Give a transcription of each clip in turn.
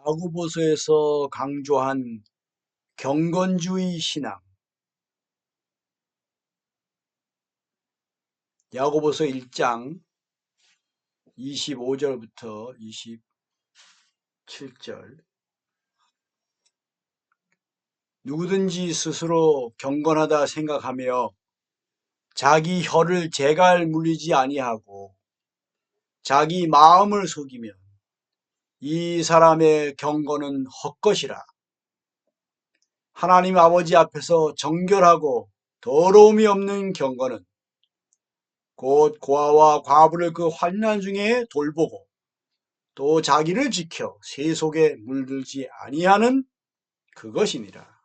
야고보서에서 강조한 경건주의 신앙. 야고보서 1장 25절부터 27절. 누구든지 스스로 경건하다 생각하며 자기 혀를 재갈 물리지 아니하고 자기 마음을 속이면 이 사람의 경건은 헛것이라. 하나님 아버지 앞에서 정결하고 더러움이 없는 경건은 곧 고아와 과부를 그 환난 중에 돌보고 또 자기를 지켜 세속에 물들지 아니하는 그것이니라.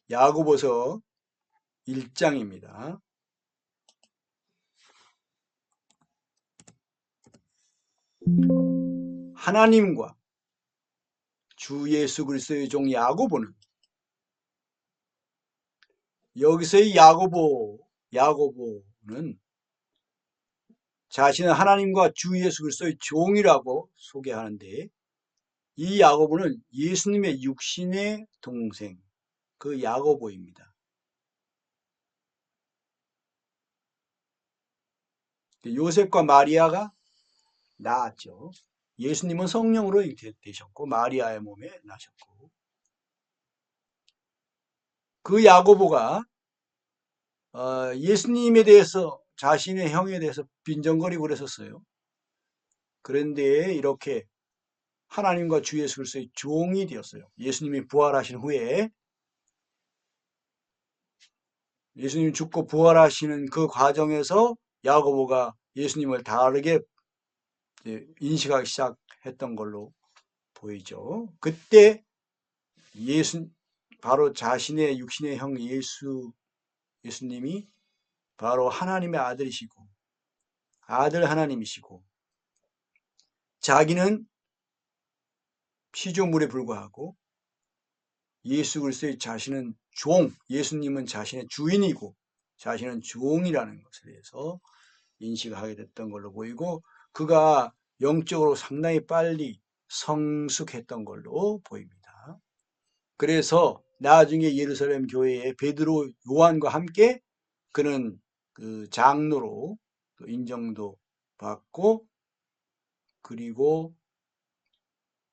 야고보서 1장입니다. 하나님과 주 예수 그리스도의 종 야고보는, 여기서의 야고보는 자신은 하나님과 주 예수 그리스도의 종이라고 소개하는데, 이 야고보는 예수님의 육신의 동생, 그 야고보입니다. 요셉과 마리아가 낳았죠. 예수님은 성령으로 되셨고 마리아의 몸에 나셨고, 그 야고보가 예수님에 대해서, 자신의 형에 대해서 빈정거리고 그랬었어요. 그런데 이렇게 하나님과 주 예수 그리스도의 종이 되었어요. 예수님이 부활하신 후에, 예수님 죽고 부활하시는 그 과정에서 야고보가 예수님을 다르게 인식하기 시작했던 걸로 보이죠. 그때 바로 자신의 육신의 형 예수님이 바로 하나님의 아들이시고 아들 하나님이시고, 자기는 피조물에 불과하고 예수 그리스도의 자신은 예수님은 자신의 주인이고 자신은 종이라는 것에 대해서 인식하게 됐던 걸로 보이고, 그가 영적으로 상당히 빨리 성숙했던 걸로 보입니다. 그래서 나중에 예루살렘 교회에 베드로, 요한과 함께 그는 그 장로로 인정도 받고, 그리고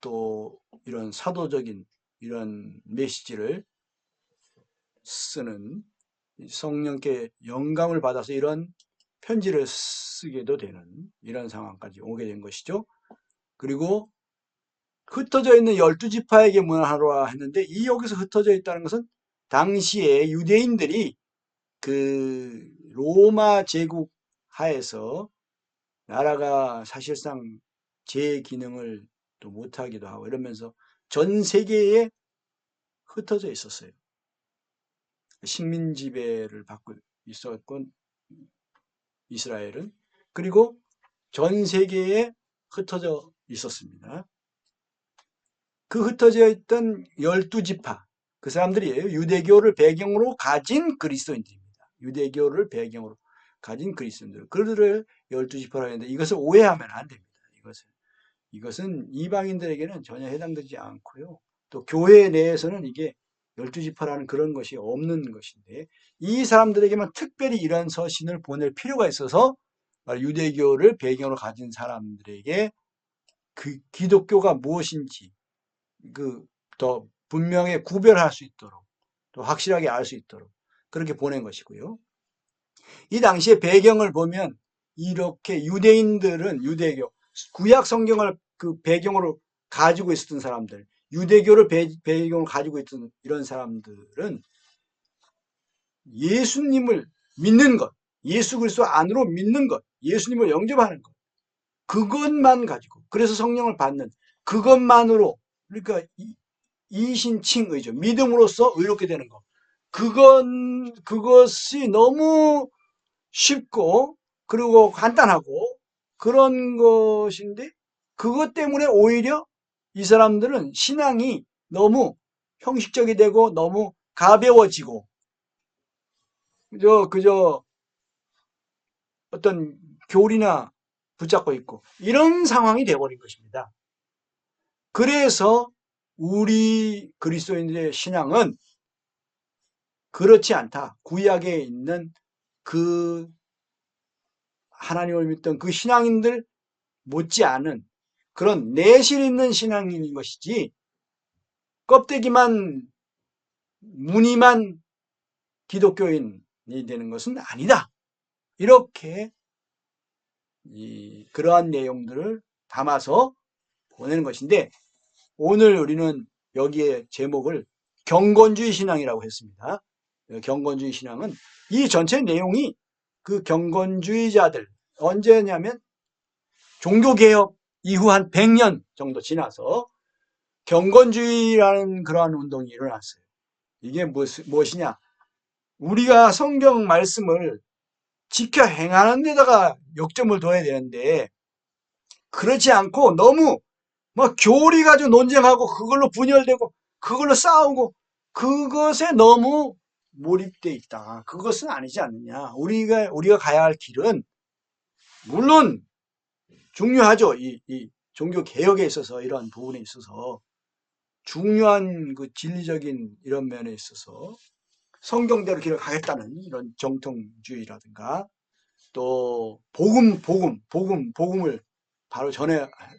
또 이런 사도적인 이런 메시지를 쓰는, 성령께 영감을 받아서 이런 편지를 쓰게도 되는 이런 상황까지 오게 된 것이죠. 그리고 흩어져 있는 12지파에게 문안하라 했는데, 이 여기서 흩어져 있다는 것은 당시에 유대인들이 그 로마 제국 하에서 나라가 사실상 제 기능을 또 못하기도 하고 이러면서 전 세계에 흩어져 있었어요. 식민 지배를 받고 있었건 이스라엘은, 그리고 전 세계에 흩어져 있었습니다. 그 흩어져 있던 12지파, 그 사람들이에요. 유대교를 배경으로 가진 그리스도인들입니다. 유대교를 배경으로 가진 그리스도인들, 그들을 12지파라고 했는데, 이것을 오해하면 안 됩니다. 이것은 이방인들에게는 전혀 해당되지 않고요. 또 교회 내에서는 이게 12지파라는 그런 것이 없는 것인데, 이 사람들에게만 특별히 이런 서신을 보낼 필요가 있어서 유대교를 배경으로 가진 사람들에게 그 기독교가 무엇인지 더 분명히 구별할 수 있도록, 또 확실하게 알 수 있도록 그렇게 보낸 것이고요. 이 당시의 배경을 보면 이렇게 유대인들은 유대교, 구약 성경을 그 배경으로 가지고 있었던 사람들, 유대교를 배경으로 가지고 있던 이런 사람들은 예수님을 믿는 것, 예수 그리스도 안으로 믿는 것, 예수님을 영접하는 것, 그것만 가지고, 그래서 성령을 받는 그것만으로, 그러니까 이신칭의죠. 믿음으로써 의롭게 되는 것. 그것이 너무 쉽고 그리고 간단하고 그런 것인데, 그것 때문에 오히려 이 사람들은 신앙이 너무 형식적이 되고 너무 가벼워지고, 그저 어떤 교리나 붙잡고 있고 이런 상황이 되어버린 것입니다. 그래서 우리 그리스도인들의 신앙은 그렇지 않다. 구약에 있는 그 하나님을 믿던 그 신앙인들 못지않은 그런 내실 있는 신앙인 것이지 껍데기만 무늬만 기독교인이 되는 것은 아니다. 이렇게 그러한 내용들을 담아서 보내는 것인데 오늘 우리는 여기에 제목을 경건주의 신앙이라고 했습니다. 경건주의 신앙은 이 전체 내용이 그 경건주의자들 언제냐면 종교개혁 이후 한 100년 정도 지나서 경건주의라는 그러한 운동이 일어났어요. 이게 무엇이냐? 우리가 성경 말씀을 지켜 행하는 데다가 역점을 둬야 되는데 그렇지 않고 너무 막 교리 가지고 논쟁하고 그걸로 분열되고 그걸로 싸우고 그것에 너무 몰입돼 있다. 그것은 아니지 않느냐. 우리가 가야 할 길은 물론 중요하죠. 이 종교 개혁에 있어서 이러한 부분에 있어서 중요한 그 진리적인 이런 면에 있어서 성경대로 길을 가겠다는 이런 정통주의라든가 또 복음을 바로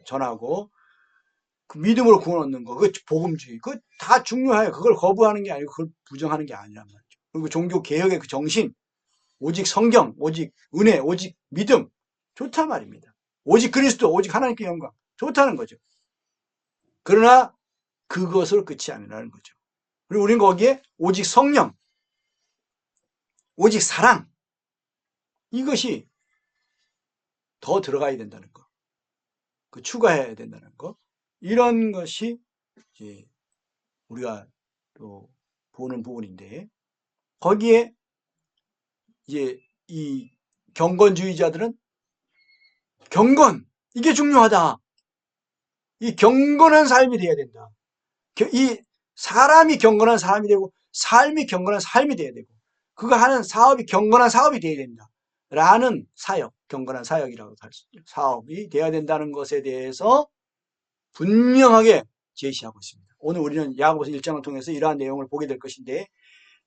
전하고 그 믿음으로 구원 얻는 거, 그 복음주의, 그 다 중요해요. 그걸 거부하는 게 아니고 그걸 부정하는 게 아니란 말이죠. 그리고 종교 개혁의 그 정신, 오직 성경, 오직 은혜, 오직 믿음 좋단 말입니다. 오직 그리스도, 오직 하나님께 영광 좋다는 거죠. 그러나 그것을 끝이 아니라는 거죠. 그리고 우리는 거기에 오직 성령, 오직 사랑 이것이 더 들어가야 된다는 거, 그 추가해야 된다는 거 이런 것이 이제 우리가 또 보는 부분인데 거기에 이제 이 경건주의자들은 경건 이게 중요하다. 이 경건한 삶이 돼야 된다. 이 사람이 경건한 사람이 되고 삶이 경건한 삶이 돼야 되고 그거 하는 사업이 경건한 사업이 돼야 된다. 라는 사역, 경건한 사역이라고 할 수 있죠. 사업이 돼야 된다는 것에 대해서 분명하게 제시하고 있습니다. 오늘 우리는 야고보서 1장을 통해서 이러한 내용을 보게 될 것인데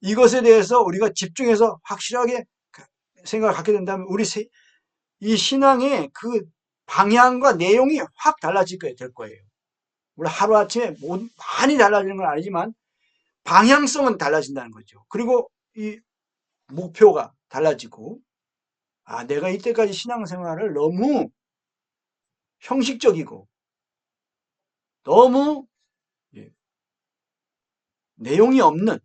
이것에 대해서 우리가 집중해서 확실하게 생각을 갖게 된다면 이 신앙의 그 방향과 내용이 확 달라질 될 거예요. 물론 하루아침에 많이 달라지는 건 아니지만 방향성은 달라진다는 거죠. 그리고 이 목표가 달라지고 내가 이때까지 신앙생활을 너무 형식적이고 너무 내용이 없는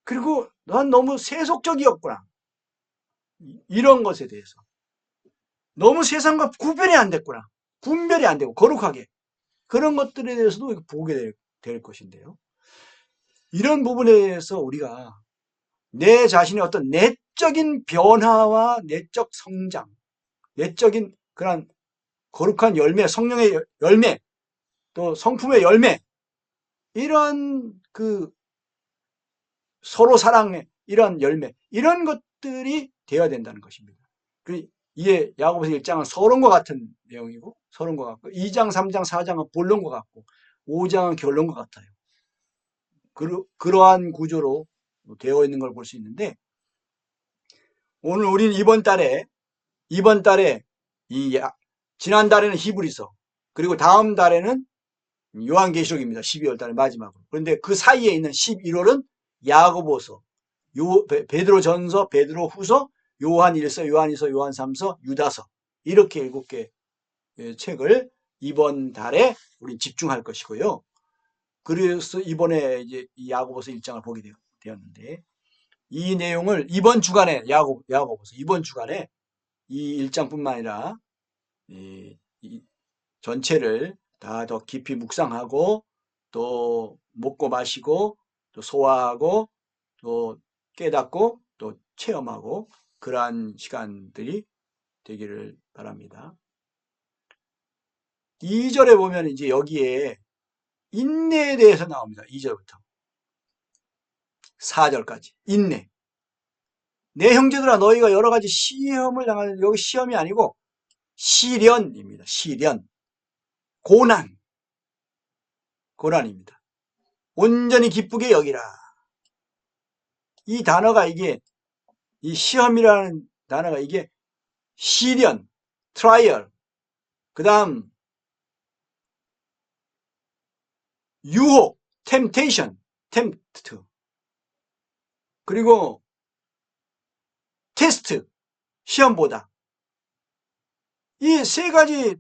그리고 난 너무 세속적이었구나. 이런 것에 대해서 너무 세상과 구별이 안 됐구나. 분별이 안 되고 거룩하게 그런 것들에 대해서도 보게 될 것인데요. 이런 부분에 대해서 우리가 내 자신의 어떤 내적인 변화와 내적 성장, 내적인 그런 거룩한 열매, 성령의 열매, 또 성품의 열매, 이런 그 서로 사랑의 이런 열매, 이런 것들이 되어야 된다는 것입니다. 이게 야고보서 1장은 서론과 같은 내용이고, 서론과 같고, 2장, 3장, 4장은 본론과 같고, 5장은 결론과 같아요. 그러한 구조로 되어 있는 걸 볼 수 있는데, 오늘 우리는 이번 달에 지난 달에는 히브리서, 그리고 다음 달에는 요한계시록입니다. 12월 달에 마지막으로. 그런데 그 사이에 있는 11월은 야고보서, 베드로전서, 베드로후서, 요한일서, 요한이서, 요한삼서, 유다서 이렇게 7개 책을 이번 달에 우리 집중할 것이고요. 그래서 이번에 이제 이 야고보서 1장을 보게 되었는데 이 내용을 이번 주간에 야고보서 이번 주간에 이 1장뿐만 아니라 이 전체를 다 더 깊이 묵상하고 또 먹고 마시고 또 소화하고 또 깨닫고 또 체험하고 그러한 시간들이 되기를 바랍니다. 2절에 보면 이제 여기에 인내에 대해서 나옵니다. 2절부터 4절까지 인내. 내 형제들아 너희가 여러 가지 시험을 당하는, 여기 시험이 아니고 시련입니다. 시련. 고난입니다. 온전히 기쁘게 여기라. 이 단어가 이게, 이 시험이라는 단어가 이게 시련, 트라이얼, 그 다음 유혹, 템테이션, 템프트, 그리고 테스트, 시험보다. 이 세 가지,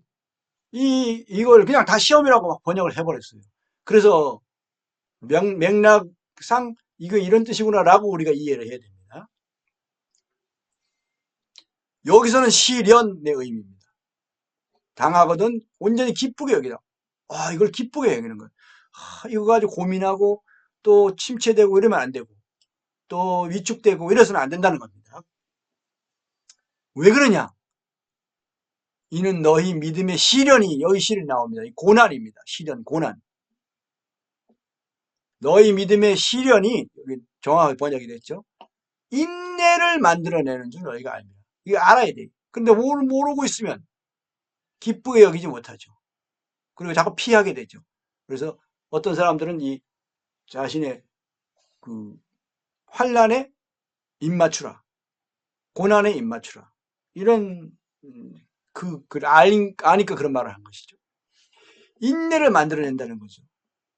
이걸 그냥 다 시험이라고 막 번역을 해버렸어요. 그래서 맥락상 이거 이런 뜻이구나라고 우리가 이해를 해야 됩니다. 여기서는 시련의 의미입니다. 당하거든 온전히 기쁘게 여기라. 이걸 기쁘게 여기는 거예요. 이거 가지고 고민하고 또 침체되고 이러면 안 되고 또 위축되고 이래서는 안 된다는 겁니다. 왜 그러냐? 이는 너희 믿음의 시련이, 여기 시련이 나옵니다. 고난입니다. 시련, 고난. 너희 믿음의 시련이, 여기 정확하게 번역이 됐죠. 인내를 만들어내는 줄 너희가 압니다. 이거 알아야 돼. 근데 뭘 모르고 있으면 기쁘게 여기지 못하죠. 그리고 자꾸 피하게 되죠. 그래서 어떤 사람들은 이 자신의 그 환난에 입맞추라, 고난에 입맞추라, 이런 아니까 그런 말을 한 것이죠. 인내를 만들어낸다는 거죠.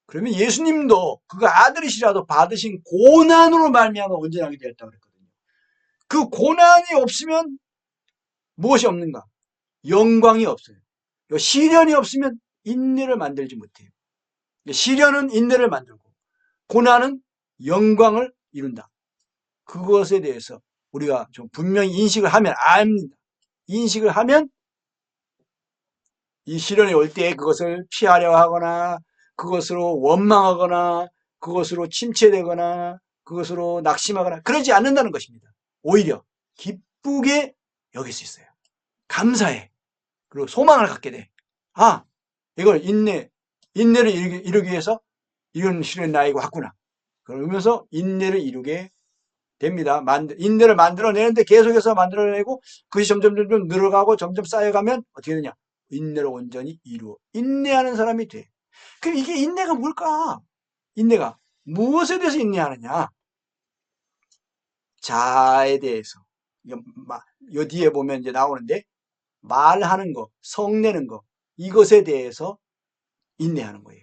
그러면 예수님도 그 아들이시라도 받으신 고난으로 말미암아 온전하게 되었다고 그랬거든요. 그 고난이 없으면 무엇이 없는가? 영광이 없어요. 시련이 없으면 인내를 만들지 못해요. 시련은 인내를 만들고 고난은 영광을 이룬다. 그것에 대해서 우리가 좀 분명히 인식을 하면 압니다. 인식을 하면 이 시련이 올 때 그것을 피하려 하거나 그것으로 원망하거나 그것으로 침체되거나 그것으로 낙심하거나 그러지 않는다는 것입니다. 오히려 기쁘게 여길 수 있어요. 감사해. 그리고 소망을 갖게 돼. 이걸 인내를 이루기 위해서 이런 시련이 나에게 왔구나. 그러면서 인내를 이루게 됩니다. 인내를 만들어내는데 계속해서 만들어내고 그것이 점점 늘어가고 점점 쌓여가면 어떻게 되냐? 인내를 온전히 이루어 인내하는 사람이 돼. 그럼 이게 인내가 뭘까? 인내가 무엇에 대해서 인내하느냐? 자아에 대해서. 요 뒤에 보면 이제 나오는데 말하는 거, 성내는 거, 이것에 대해서 인내하는 거예요.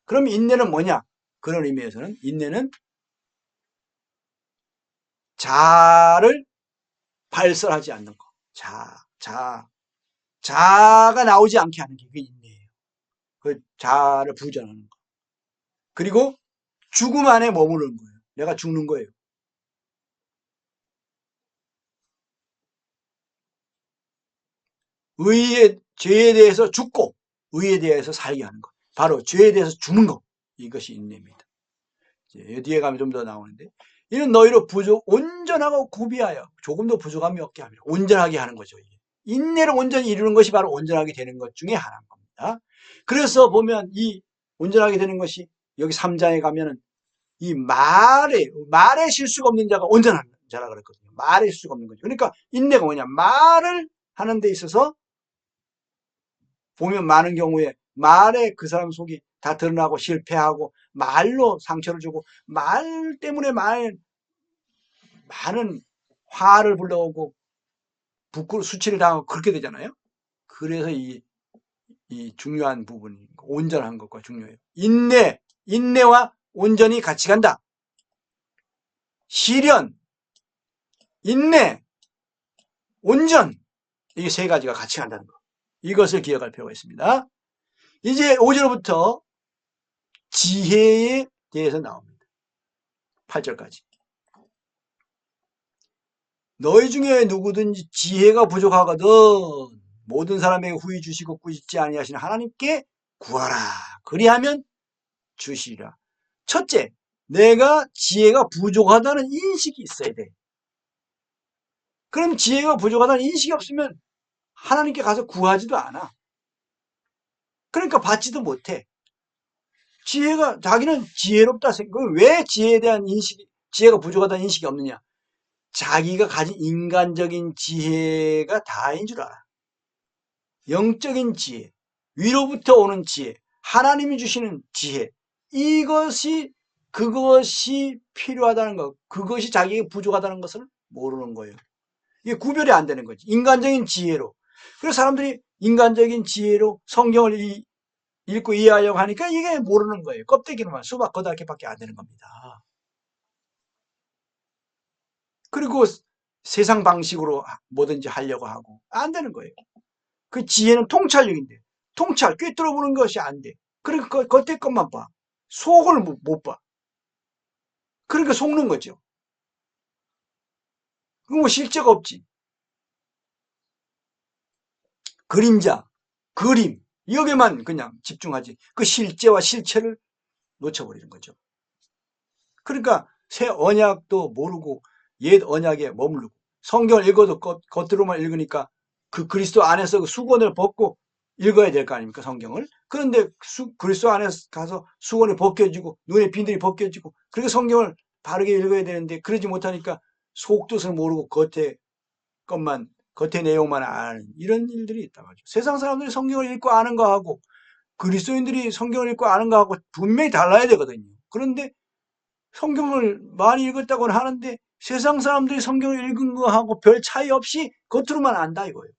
그럼 인내는 뭐냐? 그런 의미에서는 인내는 자아를 발설하지 않는 거. 자아가 나오지 않게 하는 게 그게 인내예요. 그 자아를 부전하는 거. 그리고 죽음 안에 머무르는 거예요. 내가 죽는 거예요. 죄에 대해서 죽고 의에 대해서 살게 하는 것. 바로 죄에 대해서 죽는 것. 이것이 인내입니다. 뒤에 가면 좀 더 나오는데 이는 너희로 온전하고 구비하여 조금도 부족함이 없게 합니다. 온전하게 하는 거죠. 이게. 인내를 온전히 이루는 것이 바로 온전하게 되는 것 중에 하나인 겁니다. 그래서 보면 이 온전하게 되는 것이 여기 3장에 가면은 이 말에 실수가 없는 자가 온전한 자라 그랬거든요. 말에 실수가 없는 거죠. 그러니까 인내가 뭐냐? 말을 하는 데 있어서 보면 많은 경우에 말에 그 사람 속이 다 드러나고 실패하고 말로 상처를 주고 말 때문에 많은 화를 불러오고 수치를 당하고 그렇게 되잖아요. 그래서 이 중요한 부분이 온전한 것과 중요해요. 인내와 온전히 같이 간다. 시련, 인내, 온전, 이 세 가지가 같이 간다는 것. 이것을 기억할 필요가 있습니다. 이제 5절부터 지혜에 대해서 나옵니다. 8절까지. 너희 중에 누구든지 지혜가 부족하거든 모든 사람에게 후히 주시고 꾸짖지 아니하시는 하나님께 구하라. 그리하면 주시리라. 첫째, 내가 지혜가 부족하다는 인식이 있어야 돼. 그럼 지혜가 부족하다는 인식이 없으면 하나님께 가서 구하지도 않아. 그러니까 받지도 못해. 자기는 지혜롭다 생각. 왜 지혜에 대한 지혜가 부족하다는 인식이 없느냐? 자기가 가진 인간적인 지혜가 다인 줄 알아. 영적인 지혜, 위로부터 오는 지혜, 하나님이 주시는 지혜, 그것이 필요하다는 것, 그것이 자기에게 부족하다는 것을 모르는 거예요. 이게 구별이 안 되는 거지. 인간적인 지혜로. 그래서 사람들이 인간적인 지혜로 성경을 읽고 이해하려고 하니까 이게 모르는 거예요. 껍데기로만 수박 겉핥기밖에 안 되는 겁니다. 그리고 세상 방식으로 뭐든지 하려고 하고 안 되는 거예요. 그 지혜는 통찰력인데 꿰뚫어 보는 것이 안 돼. 그러니까 겉에 것만 봐. 속을 못 봐. 그러니까 속는 거죠. 그럼 뭐 실제가 없지. 그림자, 그림 여기에만 그냥 집중하지. 그 실제와 실체를 놓쳐버리는 거죠. 그러니까 새 언약도 모르고 옛 언약에 머무르고 성경을 읽어도 겉으로만 읽으니까 그 그리스도 안에서 그 수건을 벗고 읽어야 될 거 아닙니까, 성경을. 그런데 그리스도 안에 가서 수건이 벗겨지고 눈에 빈들이 벗겨지고 그렇게 성경을 바르게 읽어야 되는데 그러지 못하니까 속뜻을 모르고 겉의 내용만 아는 이런 일들이 있다 말이죠. 세상 사람들이 성경을 읽고 아는 거하고 그리스도인들이 성경을 읽고 아는 거하고 분명히 달라야 되거든요. 그런데 성경을 많이 읽었다고는 하는데 세상 사람들이 성경을 읽은 거하고 별 차이 없이 겉으로만 안다 이거예요.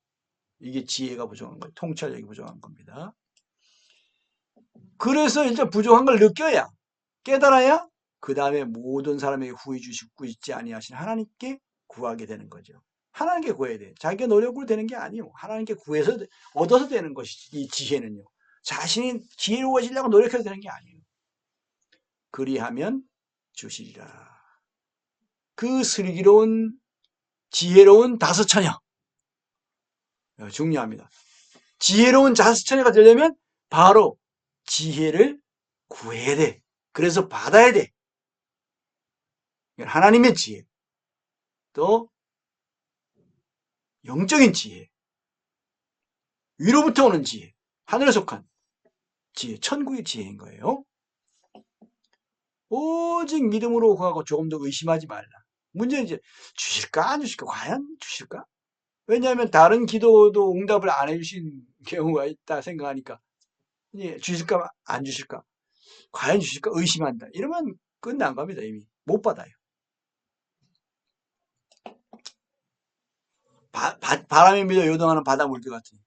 이게 지혜가 부족한 거예요. 통찰력이 부족한 겁니다. 그래서 일단 부족한 걸 느껴야 깨달아야 그 다음에 모든 사람에게 후히 주시고 있지 아니하신 하나님께 구하게 되는 거죠. 하나님께 구해야 돼. 자기가 노력으로 되는 게 아니에요. 하나님께 구해서 얻어서 되는 것이지. 이 지혜는요. 자신이 지혜로워지려고 노력해서 되는 게 아니에요. 그리하면 주시리라. 그 슬기로운 지혜로운 다섯처녀 중요합니다. 지혜로운 다섯처녀가 되려면 바로 지혜를 구해야 돼. 그래서 받아야 돼. 하나님의 지혜, 또 영적인 지혜, 위로부터 오는 지혜, 하늘에 속한 지혜, 천국의 지혜인 거예요. 오직 믿음으로 구하고 조금 더 의심하지 말라. 문제는 이제 주실까 안 주실까? 과연 주실까? 왜냐하면 다른 기도도 응답을 안 해주신 경우가 있다 생각하니까 주실까 안 주실까? 과연 주실까? 의심한다. 이러면 끝난 겁니다. 이미 못 받아요. 바람에 밀려 요동하는 바다 물개 같은.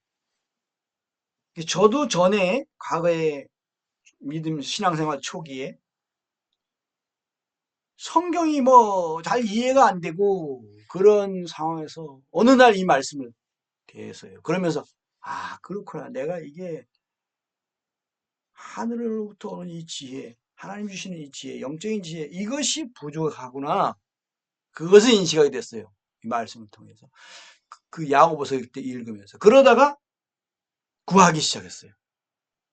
저도 전에 과거에 믿음 신앙생활 초기에 성경이 뭐 잘 이해가 안 되고 그런 상황에서 어느 날 이 말씀을 대해서요. 그러면서 그렇구나. 내가 이게 하늘로부터 오는 이 지혜, 하나님 주시는 이 지혜, 영적인 지혜 이것이 부족하구나. 그것을 인식하게 됐어요. 이 말씀을 통해서. 그 야고보서 그때 읽으면서. 그러다가 구하기 시작했어요.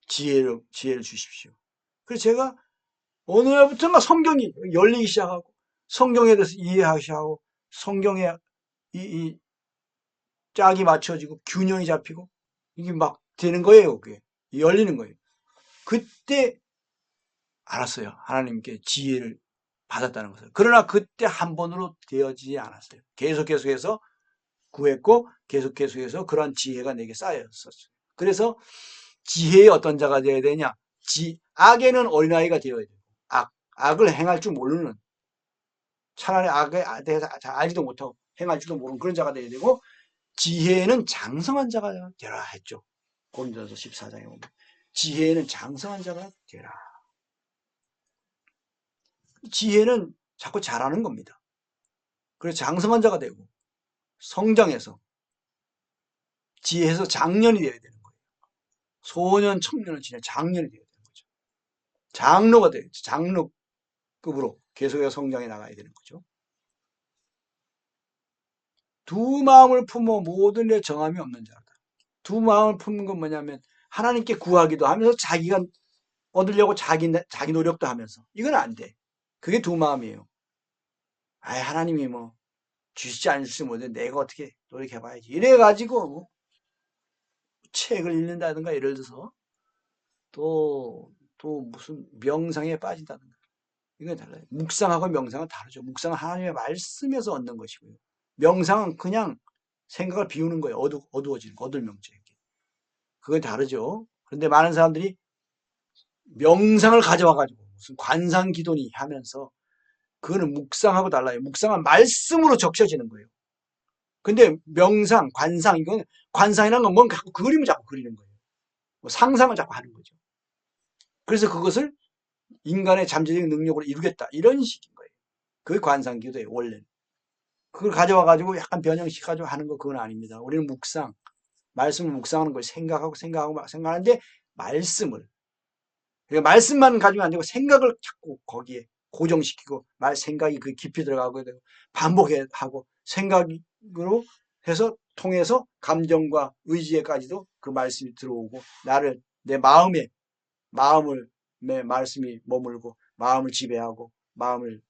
지혜를 주십시오. 그래서 제가 어느 날부터인가 성경이 열리기 시작하고 성경에 대해서 이해하기 시작하고 성경에 이 짝이 맞춰지고 균형이 잡히고 이게 막 되는 거예요. 그게 열리는 거예요. 그때 알았어요. 하나님께 지혜를 받았다는 것을. 그러나 그때 한 번으로 되어지지 않았어요. 계속해서 구했고 계속해서 그러한 지혜가 내게 쌓였었어요. 그래서 지혜의 어떤 자가 되어야 되냐? 악에는 어린아이가 되어야 돼요. 악을 행할 줄 모르는, 차라리 악에 대해서 잘 알지도 못하고 행할 줄도 모르는 그런 자가 되어야 되고, 지혜에는 장성한 자가 되라 했죠. 고린도서 14장에 보면 지혜에는 장성한 자가 되라. 지혜는 자꾸 잘하는 겁니다. 그래서 장성한 자가 되고 성장해서 지혜에서 장년이 되어야 되는 거예요. 소년, 청년을 지내 장년이 되어야 되는 거죠. 장로가 돼야죠. 장로급으로 계속해서 성장해 나가야 되는 거죠. 두 마음을 품어 모든 일에 정함이 없는 자다. 두 마음을 품는 건 뭐냐면 하나님께 구하기도 하면서 자기가 얻으려고 자기 노력도 하면서 이건 안 돼. 그게 두 마음이에요. 하나님이 뭐 주시지 않을지 모르는데 내가 어떻게 노력해봐야지. 이래가지고 뭐 책을 읽는다든가 예를 들어서 또 무슨 명상에 빠진다든가 이건 달라요. 묵상하고 명상은 다르죠. 묵상은 하나님의 말씀에서 얻는 것이고요. 명상은 그냥 생각을 비우는 거예요. 어두워지는 거, 어들명체. 그건 다르죠. 그런데 많은 사람들이 명상을 가져와가지고 무슨 관상기도니 하면서 그거는 묵상하고 달라요. 묵상은 말씀으로 적셔지는 거예요. 근데 명상, 관상, 이건 관상이라는 건 뭔가 그림을 자꾸 그리는 거예요. 뭐 상상을 자꾸 하는 거죠. 그래서 그것을 인간의 잠재적인 능력으로 이루겠다. 이런 식인 거예요. 그게 관상기도예요, 원래는. 그걸 가져와가지고 약간 변형시켜가지고 하는 거 그건 아닙니다. 우리는 묵상, 말씀을 묵상하는 걸 생각하고 생각하는데 말씀을. 그러니까 말씀만 가지면 안 되고 생각을 자꾸 거기에 고정시키고 생각이 그 깊이 들어가고 반복하고 생각으로 해서 통해서 감정과 의지에까지도 그 말씀이 들어오고 나를 내 마음을 내 말씀이 머물고 마음을 지배하고 마음을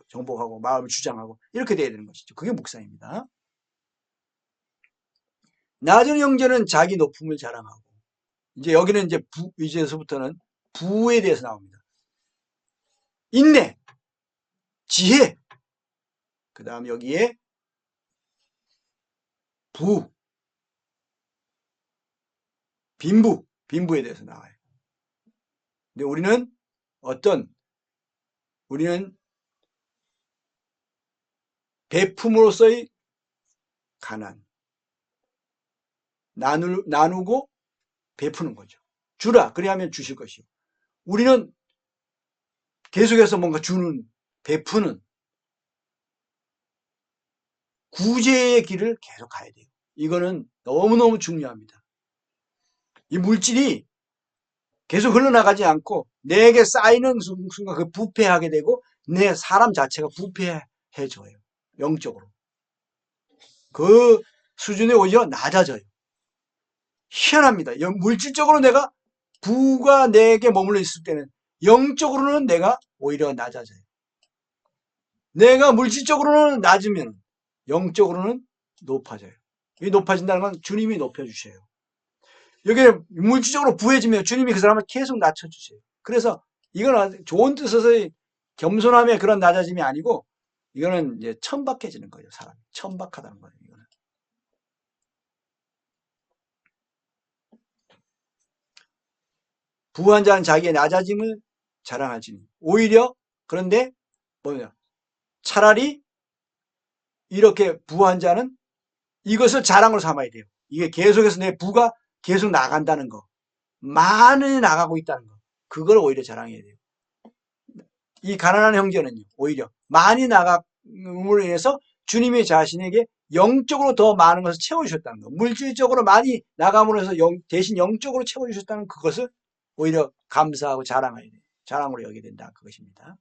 정복하고 마음을 주장하고 이렇게 돼야 되는 것이죠. 그게 묵상입니다. 낮은 형제는 자기 높음을 자랑하고 이제 여기는 이제서부터는 부에 대해서 나옵니다. 인내, 지혜, 그 다음 여기에 부, 빈부에 대해서 나와요. 근데 우리는 베품으로서의 가난, 나누고 베푸는 거죠. 주라, 그리하면 주실 것이요. 우리는 계속해서 뭔가 베푸는 구제의 길을 계속 가야 돼요. 이거는 너무너무 중요합니다. 이 물질이 계속 흘러나가지 않고 내게 쌓이는 순간 그 부패하게 되고 내 사람 자체가 부패해져요. 영적으로. 그 수준이 오히려 낮아져요. 희한합니다. 물질적으로 내가 부가 내게 머물러 있을 때는 영적으로는 내가 오히려 낮아져요. 내가 물질적으로는 낮으면 영적으로는 높아져요. 이 높아진다는 건 주님이 높여주셔요. 여기 물질적으로 부해지면 주님이 그 사람을 계속 낮춰주세요. 그래서 이건 좋은 뜻에서의 겸손함의 그런 낮아짐이 아니고 이거는 이제 천박해지는 거예요. 사람이 천박하다는 거예요. 이거는. 부한 자는 자기의 낮아짐을 자랑하지. 오히려 그런데 뭐냐? 차라리 이렇게 부한 자는 이것을 자랑으로 삼아야 돼요. 이게 계속해서 내 부가 계속 나간다는 거. 많이 나가고 있다는 거. 그걸 오히려 자랑해야 돼요. 이 가난한 형제는요. 오히려 많이 나감으로 인해서 주님이 자신에게 영적으로 더 많은 것을 채워주셨다는 거. 물질적으로 많이 나감으로 해서 대신 영적으로 채워주셨다는 그것을 오히려 감사하고 자랑해야 돼요. 자랑으로 여기게 된다. 그것입니다.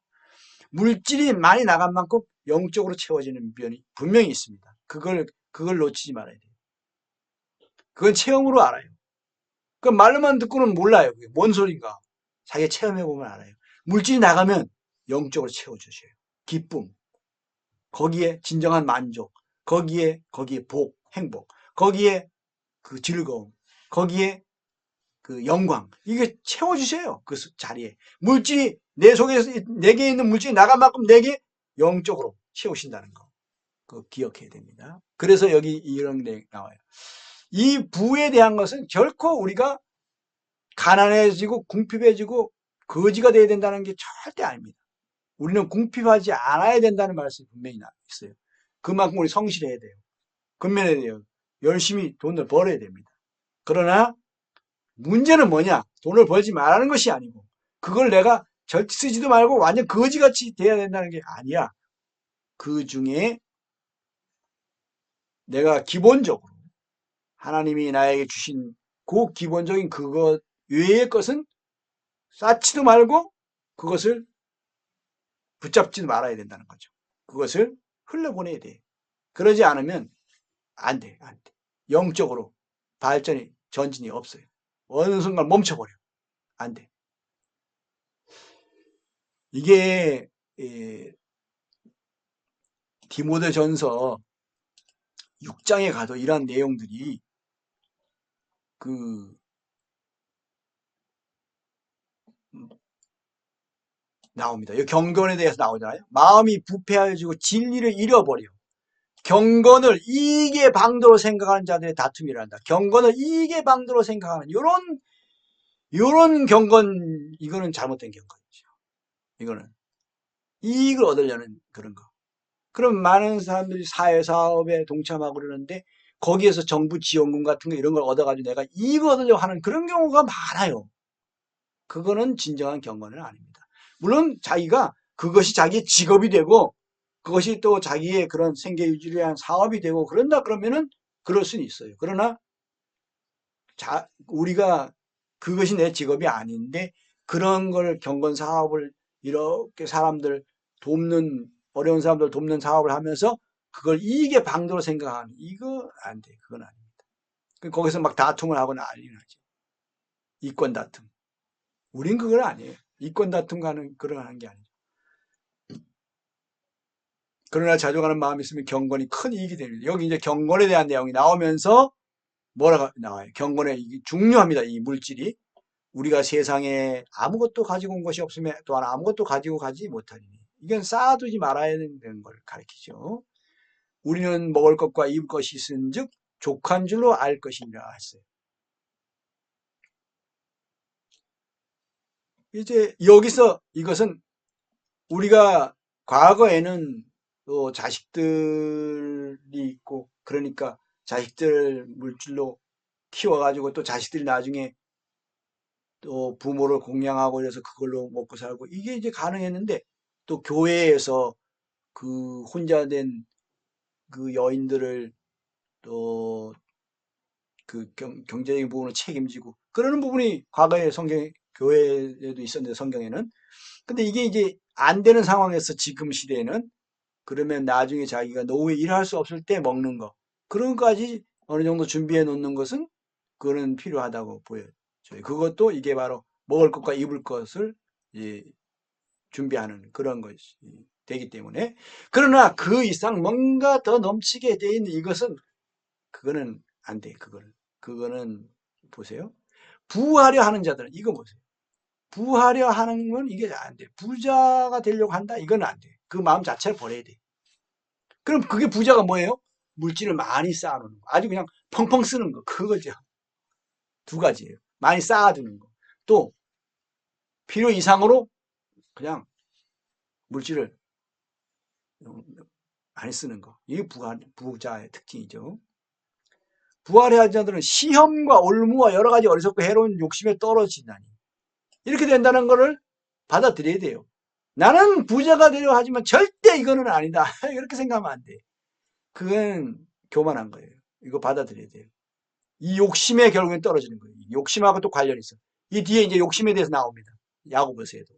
물질이 많이 나간 만큼 영적으로 채워지는 면이 분명히 있습니다. 그걸 놓치지 말아야 돼요. 그건 체험으로 알아요. 그 말로만 듣고는 몰라요. 그게 뭔 소린가. 자기가 체험해보면 알아요. 물질이 나가면 영적으로 채워주셔요. 기쁨. 거기에 진정한 만족. 거기에 복, 행복. 거기에 그 즐거움. 거기에 그 영광. 이게 채워주세요. 그 자리에. 물질이 내 속에서, 내게 있는 물질이 나간 만큼 내게 영적으로 채우신다는 거. 그거 기억해야 됩니다. 그래서 여기 이런 게 나와요. 이 부에 대한 것은 결코 우리가 가난해지고 궁핍해지고 거지가 돼야 된다는 게 절대 아닙니다. 우리는 궁핍하지 않아야 된다는 말씀이 분명히 있어요. 그만큼 우리 성실해야 돼요. 근면해야 돼요. 열심히 돈을 벌어야 됩니다. 그러나 문제는 뭐냐? 돈을 벌지 말라는 것이 아니고 그걸 내가 절대 쓰지도 말고 완전 거지같이 돼야 된다는 게 아니야. 그 중에 내가 기본적으로 하나님이 나에게 주신 그 기본적인 그것 외의 것은 쌓지도 말고 그것을 붙잡지도 말아야 된다는 거죠. 그것을 흘려보내야 돼. 그러지 않으면 안 돼. 영적으로 전진이 없어요. 어느 순간 멈춰버려. 안 돼. 이게 디모데전서 6장에 가도 이런 내용들이 그 나옵니다. 이 경건에 대해서 나오잖아요. 마음이 부패하여지고 진리를 잃어버려. 경건을 이익의 방도로 생각하는 자들의 다툼이란다. 경건을 이익의 방도로 생각하는 요런 경건, 이거는 잘못된 경건이죠. 이거는 이익을 얻으려는 그런 거. 그럼 많은 사람들이 사회사업에 동참하고 그러는데 거기에서 정부 지원금 같은 거 이런 걸 얻어가지고 내가 이익을 얻으려고 하는 그런 경우가 많아요. 그거는 진정한 경건은 아닙니다. 물론 자기가 그것이 자기의 직업이 되고 그것이 또 자기의 그런 생계 유지를 위한 사업이 되고 그런다 그러면은 그럴 수는 있어요. 그러나 우리가 그것이 내 직업이 아닌데 그런 걸 경건 사업을 이렇게 사람들 돕는 어려운 사람들 돕는 사업을 하면서 그걸 이익의 방도로 생각하는 이거 안 돼. 그건 아닙니다. 거기서 막 다툼을 하고 난리 나죠. 이권 다툼. 우린 그건 아니에요. 이권 다툼 가는 그런 하는 게 아니죠. 그러나 자족하는 마음이 있으면 경건이 큰 이익이 됩니다. 여기 이제 경건에 대한 내용이 나오면서 뭐라고 나와요? 경건에 이게 중요합니다. 이 물질이. 우리가 세상에 아무것도 가지고 온 것이 없으면 또한 아무것도 가지고 가지 못하니. 이건 쌓아두지 말아야 되는 걸 가르치죠. 우리는 먹을 것과 입을 것이 있은즉 족한 줄로 알 것이니라 했어요. 이제 여기서 이것은 우리가 과거에는 또 자식들이 있고 그러니까 자식들 물질로 키워가지고 또 자식들이 나중에 또 부모를供養하고 이래서 그걸로 먹고 살고 이게 이제 가능했는데 또 교회에서 그 혼자 된 그 여인들을 또 그 경제적인 부분을 책임지고 그러는 부분이 과거에 교회에도 있었는데 성경에는 근데 이게 이제 안 되는 상황에서 지금 시대에는 그러면 나중에 자기가 노후에 일할 수 없을 때 먹는 거 그런 것까지 어느 정도 준비해 놓는 것은 그거는 필요하다고 보여요. 그것도 이게 바로 먹을 것과 입을 것을 준비하는 그런 것이 되기 때문에 그러나 그 이상 뭔가 더 넘치게 돼 있는 이것은 그거는 안 돼. 그거는 보세요. 부하려 하는 자들은 이거 보세요. 부하려 하는 건 이게 안 돼. 부자가 되려고 한다? 이건 안 돼. 그 마음 자체를 버려야 돼. 그럼 그게 부자가 뭐예요? 물질을 많이 쌓아놓는 거. 아주 그냥 펑펑 쓰는 거. 그거죠. 두 가지예요. 많이 쌓아두는 거. 또 필요 이상으로 그냥 물질을 많이 쓰는 거. 이게 부자의 특징이죠. 부활의 하자들은 시험과 올무와 여러 가지 어리석고 해로운 욕심에 떨어진다니. 이렇게 된다는 것을 받아들여야 돼요. 나는 부자가 되려 하지만 절대 이거는 아니다. 이렇게 생각하면 안 돼. 그건 교만한 거예요. 이거 받아들여야 돼요. 이 욕심에 결국엔 떨어지는 거예요. 욕심하고 또 관련이 있어. 이 뒤에 이제 욕심에 대해서 나옵니다. 야고보서에도.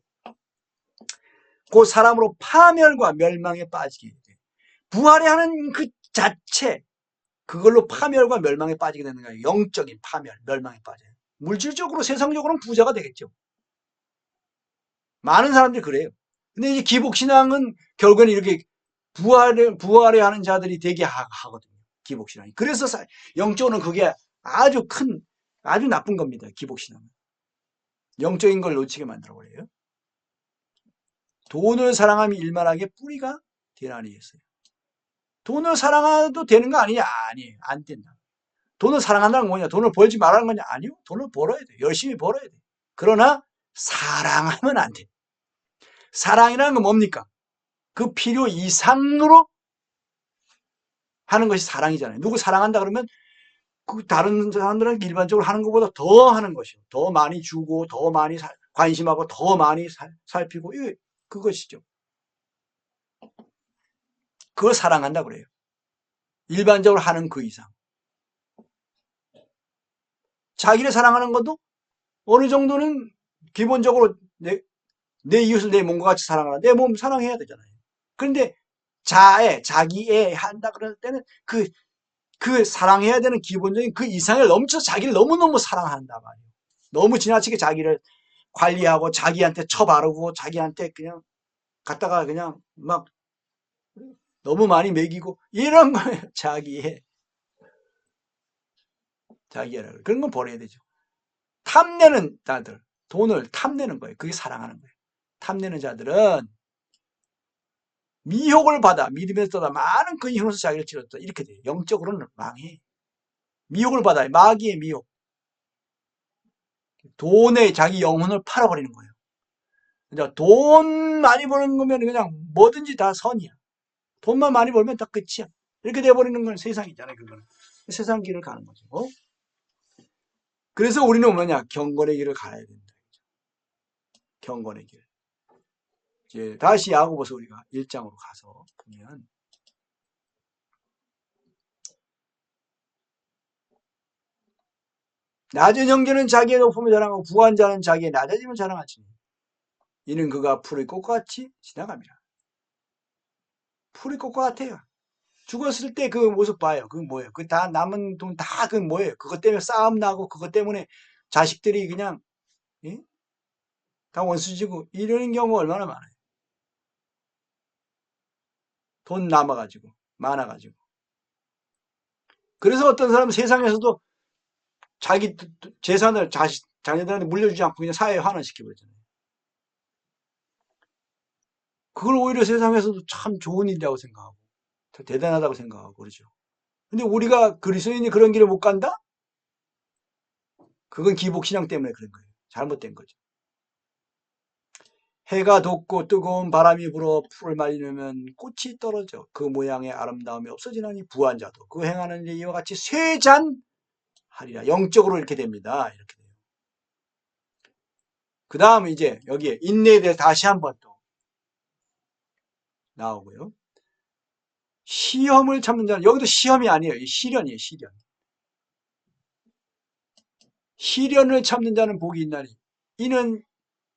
그 사람으로 파멸과 멸망에 빠지게 돼. 부활해 하는 그 자체, 그걸로 파멸과 멸망에 빠지게 되는 거예요. 영적인 파멸, 멸망에 빠져요. 물질적으로, 세상적으로는 부자가 되겠죠. 많은 사람들이 그래요. 근데 이제 기복신앙은 결국엔 이렇게 부활해 하는 자들이 되게 하거든요. 기복신앙이. 그래서 영적으로는 그게 아주 나쁜 겁니다. 기복신앙은. 영적인 걸 놓치게 만들어버려요. 돈을 사랑함이 일만하게 뿌리가 되나니겠어요. 돈을 사랑해도 되는 거 아니냐? 아니에요. 안 된다. 돈을 사랑한다는 건 뭐냐? 돈을 벌지 말라는 거냐? 아니요. 돈을 벌어야 돼. 열심히 벌어야 돼. 그러나 사랑하면 안 돼. 사랑이라는 건 뭡니까? 그 필요 이상으로 하는 것이 사랑이잖아요. 누구 사랑한다 그러면 그 다른 사람들은 일반적으로 하는 것보다 더 하는 것이요. 더 많이 주고 더 많이 관심하고 더 많이 살피고 그것이죠. 그걸 사랑한다 그래요. 일반적으로 하는 그 이상. 자기를 사랑하는 것도 어느 정도는 기본적으로 내 이웃을 내 몸과 같이 사랑하라. 내 몸 사랑해야 되잖아요. 그런데 자기애 한다 그럴 때는 그 사랑해야 되는 기본적인 그 이상을 넘쳐 자기를 너무너무 사랑한단 말이에요. 너무 지나치게 자기를 관리하고 자기한테 처바르고 자기한테 그냥 갖다가 그냥 막 너무 많이 먹이고 이런 거예요. 자기애라고. 그런 건 버려야 되죠. 탐내는 자들, 돈을 탐내는 거예요. 그게 사랑하는 거예요. 탐내는 자들은 미혹을 받아 믿으면서도 많은 근심으로서 자기를 찔렀다. 이렇게 돼요. 영적으로는 망해. 미혹을 받아요. 마귀의 미혹. 돈에 자기 영혼을 팔아버리는 거예요. 그러니까 돈 많이 버는 거면 그냥 뭐든지 다 선이야. 돈만 많이 벌면 다 끝이야. 이렇게 돼버리는 건 세상이잖아요. 그거는. 세상 길을 가는 거죠. 그래서 우리는 뭐냐? 경건의 길을 가야 된다. 경건의 길. 이제 다시 야고보서 우리가 1장으로 가서 보면 낮은 형제는 자기의 높음을 자랑하고 부한 자는 자기의 낮아짐을 자랑하지. 이는 그가 풀의 꽃과 같이 지나갑니다. 풀의 꽃과 같아요. 죽었을 때 그 모습 봐요. 그건 뭐예요? 그 다 남은 돈 다 그건 뭐예요? 그것 때문에 싸움 나고 그것 때문에 자식들이 그냥 예? 다 원수지고 이런 경우 얼마나 많아요. 돈 남아가지고 많아가지고. 그래서 어떤 사람은 세상에서도 자기 재산을 자녀들한테 물려주지 않고 그냥 사회에 환원시켜버리잖아요. 그걸 오히려 세상에서도 참 좋은 일이라고 생각하고 대단하다고 생각하고 그러죠. 근데 우리가 그리스도인이 그런 길을 못 간다? 그건 기복신앙 때문에 그런 거예요. 잘못된 거죠. 해가 돋고 뜨거운 바람이 불어 풀을 말리면 꽃이 떨어져 그 모양의 아름다움이 없어지나니 부한 자도 그 행하는 일 이와 같이 쇠잔하리라. 영적으로 이렇게 됩니다. 이렇게 돼요. 그 다음 이제 여기에 인내에 대해서 다시 한번 또 나오고요. 시험을 참는 자는 여기도 시험이 아니에요. 시련이에요. 시련. 시련을 참는 자는 복이 있나니 이는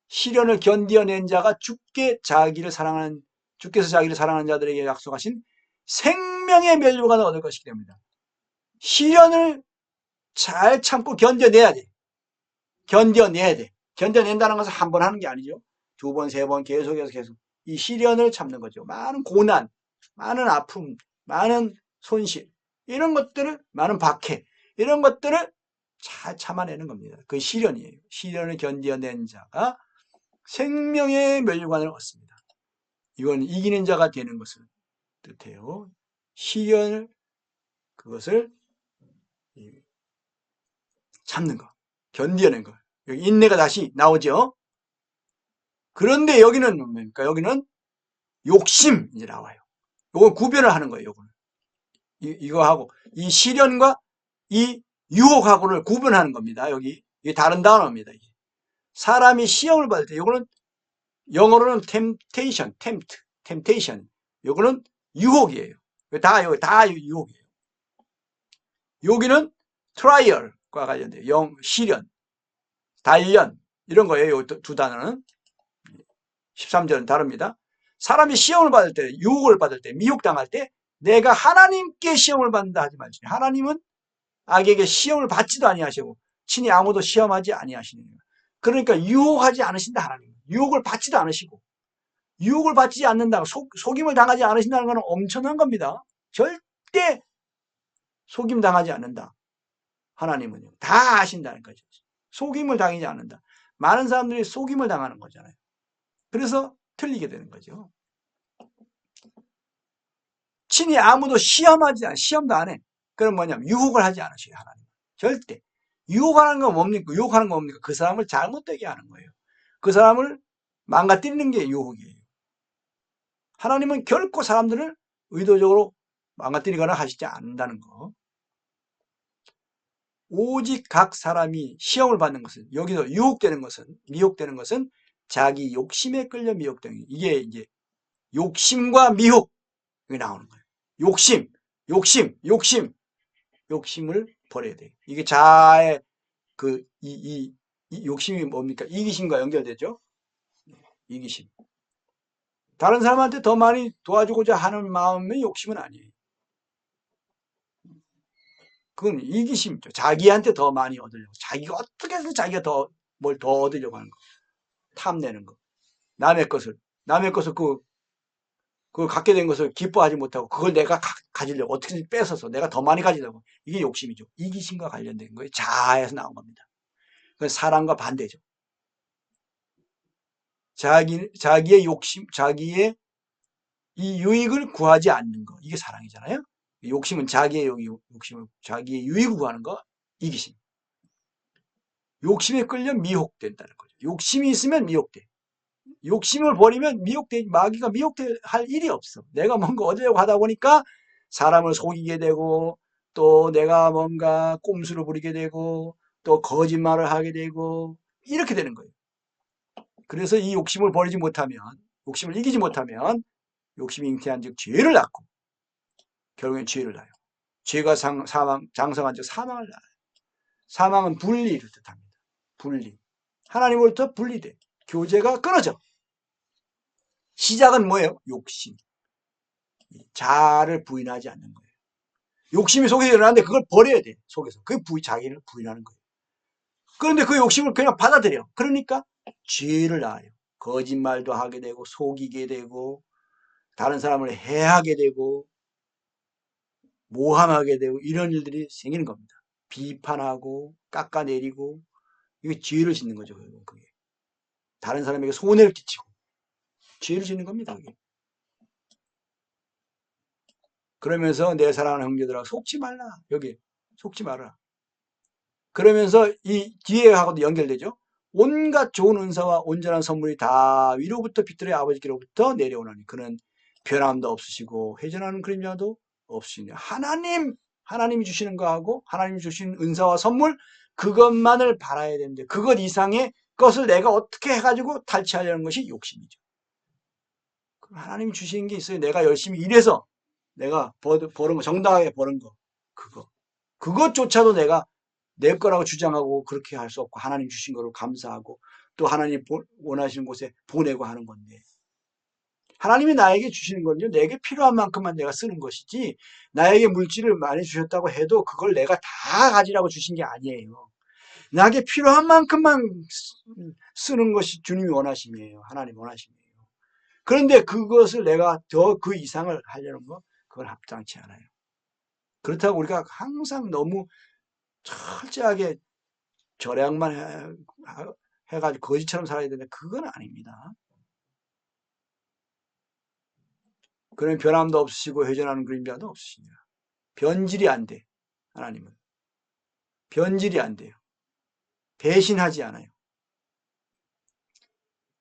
시련을 견디어낸 자가 주께서 자기를 사랑하는 자들에게 약속하신 생명의 면류관을 얻을 것이기 때문이다. 시련을 잘 참고 견뎌내야 돼. 견뎌내야 돼. 견뎌낸다는 것은 한 번 하는 게 아니죠. 두 번, 세 번 계속해서 계속 이 시련을 참는 거죠. 많은 고난, 많은 아픔, 많은 손실, 이런 것들을, 많은 박해, 이런 것들을 잘 참아내는 겁니다. 그 시련이에요. 시련을 견뎌낸 자가 생명의 면류관을 얻습니다. 이건 이기는 자가 되는 것을 뜻해요. 시련을, 그것을 참는 거, 견뎌낸 거. 여기 인내가 다시 나오죠. 그런데 여기는 뭡니까? 여기는 욕심 이제 나와요. 요건 구별을 하는 거예요. 요거는 이거하고 이 시련과 이 유혹하고를 구분하는 겁니다. 여기 이게 다른 단어입니다. 이게. 사람이 시험을 받을 때 요거는 영어로는 temptation. 요거는 유혹이에요. 다 유혹이에요. 여기는 trial과 관련돼요. 시련, 단련 이런 거예요. 두 단어는 13절은 다릅니다. 사람이 시험을 받을 때, 유혹을 받을 때, 미혹당할 때 내가 하나님께 시험을 받는다 하지 말지. 하나님은 악에게 시험을 받지도 아니하시고 친히 아무도 시험하지 아니하시는 거예요. 그러니까 유혹하지 않으신다 하나님. 유혹을 받지도 않으시고 유혹을 받지 않는다. 속임을 당하지 않으신다는 것은 엄청난 겁니다. 절대 속임 당하지 않는다. 하나님은요. 다 아신다는 거죠. 속임을 당하지 않는다. 많은 사람들이 속임을 당하는 거잖아요. 그래서 틀리게 되는 거죠. 친히 아무도 시험도 안 해. 그럼 뭐냐면 유혹을 하지 않으셔요. 하나님. 절대. 유혹하는 건 뭡니까? 유혹하는 건 뭡니까? 그 사람을 잘못되게 하는 거예요. 그 사람을 망가뜨리는 게 유혹이에요. 하나님은 결코 사람들을 의도적으로 망가뜨리거나 하시지 않는다는 거. 오직 각 사람이 시험을 받는 것은, 여기서 미혹되는 것은 자기 욕심에 끌려 미혹되는, 이게 이제 욕심과 미혹이 나오는 거예요. 욕심을 버려야 돼요. 이게 자아의 이 욕심이 뭡니까? 이기심과 연결되죠? 이기심. 다른 사람한테 더 많이 도와주고자 하는 마음의 욕심은 아니에요. 그건 이기심이죠. 자기한테 더 많이 얻으려고. 자기가 어떻게 해서 자기가 뭘 더 얻으려고 하는 거. 탐내는 거. 남의 것을 그걸 갖게 된 것을 기뻐하지 못하고 그걸 내가 가지려고 어떻게든 뺏어서 내가 더 많이 가지려고. 이게 욕심이죠. 이기심과 관련된 거예요. 자아에서 나온 겁니다. 그건 사랑과 반대죠. 자기의 욕심, 자기의 이 유익을 구하지 않는 거. 이게 사랑이잖아요. 욕심은 욕심을 자기의 유익을 구하는 거, 이기심. 욕심에 끌려 미혹된다는 거죠. 욕심이 있으면 미혹돼. 욕심을 버리면 마귀가 미혹할 일이 없어. 내가 뭔가 얻으려고 하다 보니까 사람을 속이게 되고, 또 내가 뭔가 꼼수를 부리게 되고, 또 거짓말을 하게 되고, 이렇게 되는 거예요. 그래서 이 욕심을 버리지 못하면, 욕심을 이기지 못하면, 욕심이 잉태한 즉 죄를 낳고, 결국엔 죄를 낳아요. 죄가 장성한 즉 사망을 낳아요. 사망은 분리를 뜻합니다. 분리. 하나님으로부터 분리돼. 교제가 끊어져. 시작은 뭐예요? 욕심. 자아를 부인하지 않는 거예요. 욕심이 속에서 일어나는데 그걸 버려야 돼. 속에서. 자기를 부인하는 거예요. 그런데 그 욕심을 그냥 받아들여. 그러니까 죄를 낳아요. 거짓말도 하게 되고, 속이게 되고, 다른 사람을 해하게 되고, 모함하게 되고, 이런 일들이 생기는 겁니다. 비판하고, 깎아내리고, 이게 죄를 짓는 거죠. 그게. 다른 사람에게 손해를 끼치고, 죄를 짓는 겁니다. 그게. 그러면서 내 사랑하는 형제들하고 속지 말라. 여기 속지 마라. 그러면서 이 뒤에하고도 연결되죠. 온갖 좋은 은사와 온전한 선물이 다 위로부터 빛들의 아버지께로부터 내려오나니 그는 변함도 없으시고 회전하는 그림자도 없으시니 하나님이 주시는 거하고 하나님이 주신 은사와 선물 그것만을 바라야 되는데 그것 이상의 것을 내가 어떻게 해가지고 탈취하려는 것이 욕심이죠. 하나님이 주신 게 있어요. 내가 열심히 일해서 내가 버는 거, 정당하게 버는 거, 그것조차도 내가 내 거라고 주장하고 그렇게 할 수 없고 하나님 주신 거를 감사하고 또 하나님 원하시는 곳에 보내고 하는 건데 하나님이 나에게 주시는 건요 내게 필요한 만큼만 내가 쓰는 것이지 나에게 물질을 많이 주셨다고 해도 그걸 내가 다 가지라고 주신 게 아니에요. 나에게 필요한 만큼만 쓰는 것이 주님이 원하심이에요. 하나님 원하심이에요. 그런데 그것을 내가 더 그 이상을 하려는 거 그건 합당치 않아요. 그렇다고 우리가 항상 너무 철저하게 절약만 해가지고 거지처럼 살아야 되는데 그건 아닙니다. 그런 변함도 없으시고 회전하는 그림자도 없으시니라. 변질이 안 돼. 하나님은. 변질이 안 돼요. 배신하지 않아요.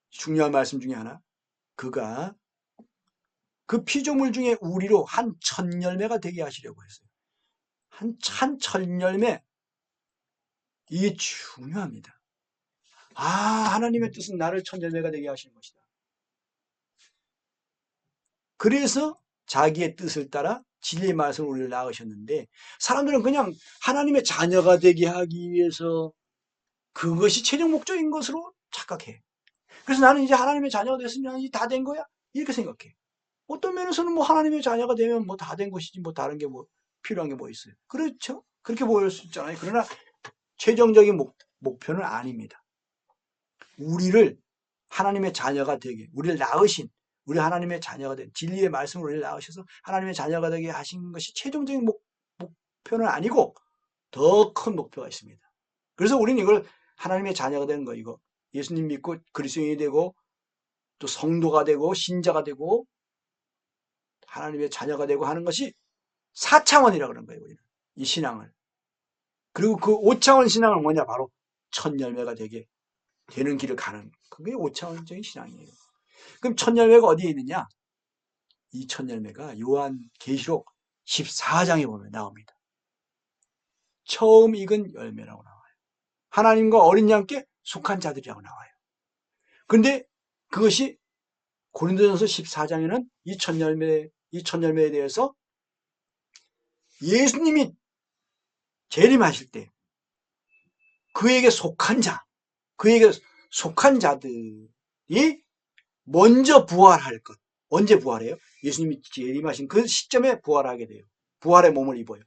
중요한 말씀 중에 하나. 그가 그 피조물 중에 우리로 한 천열매가 되게 하시려고 했어요. 한 천열매. 이게 중요합니다. 하나님의 뜻은 나를 천열매가 되게 하시는 것이다. 그래서 자기의 뜻을 따라 진리의 말씀을 우리를 낳으셨는데 사람들은 그냥 하나님의 자녀가 되게 하기 위해서 그것이 최종 목적인 것으로 착각해. 그래서 나는 이제 하나님의 자녀가 됐으면 이제 다 된 거야? 이렇게 생각해. 어떤 면에서는 뭐 하나님의 자녀가 되면 뭐 다 된 것이지 뭐 다른 게 뭐 필요한 게 뭐 있어요. 그렇죠? 그렇게 보일 수 있잖아요. 그러나 최종적인 목표는 아닙니다. 우리를 하나님의 자녀가 되게 우리를 낳으신 우리 하나님의 자녀가 된 진리의 말씀으로 우리를 낳으셔서 하나님의 자녀가 되게 하신 것이 최종적인 목표는 아니고 더 큰 목표가 있습니다. 그래서 우리는 이걸 하나님의 자녀가 되는 거 이거 예수님 믿고 그리스도인이 되고 또 성도가 되고 신자가 되고 하나님의 자녀가 되고 하는 것이 4차원이라고 그런 거예요. 우리는 이 신앙을. 그리고 그 5차원 신앙은 뭐냐 바로 첫 열매가 되게 되는 길을 가는 그게 5차원적인 신앙이에요. 그럼 첫 열매가 어디에 있느냐? 이 첫 열매가 요한계시록 14장에 보면 나옵니다. 처음 익은 열매라고 나와요. 하나님과 어린 양께 속한 자들이라고 나와요. 그런데 그것이 고린도전서 14장에는 이 첫 열매에 대해서 예수님이 재림하실 때 그에게 속한 자들이 먼저 부활할 것. 언제 부활해요? 예수님이 재림하신 그 시점에 부활하게 돼요. 부활의 몸을 입어요.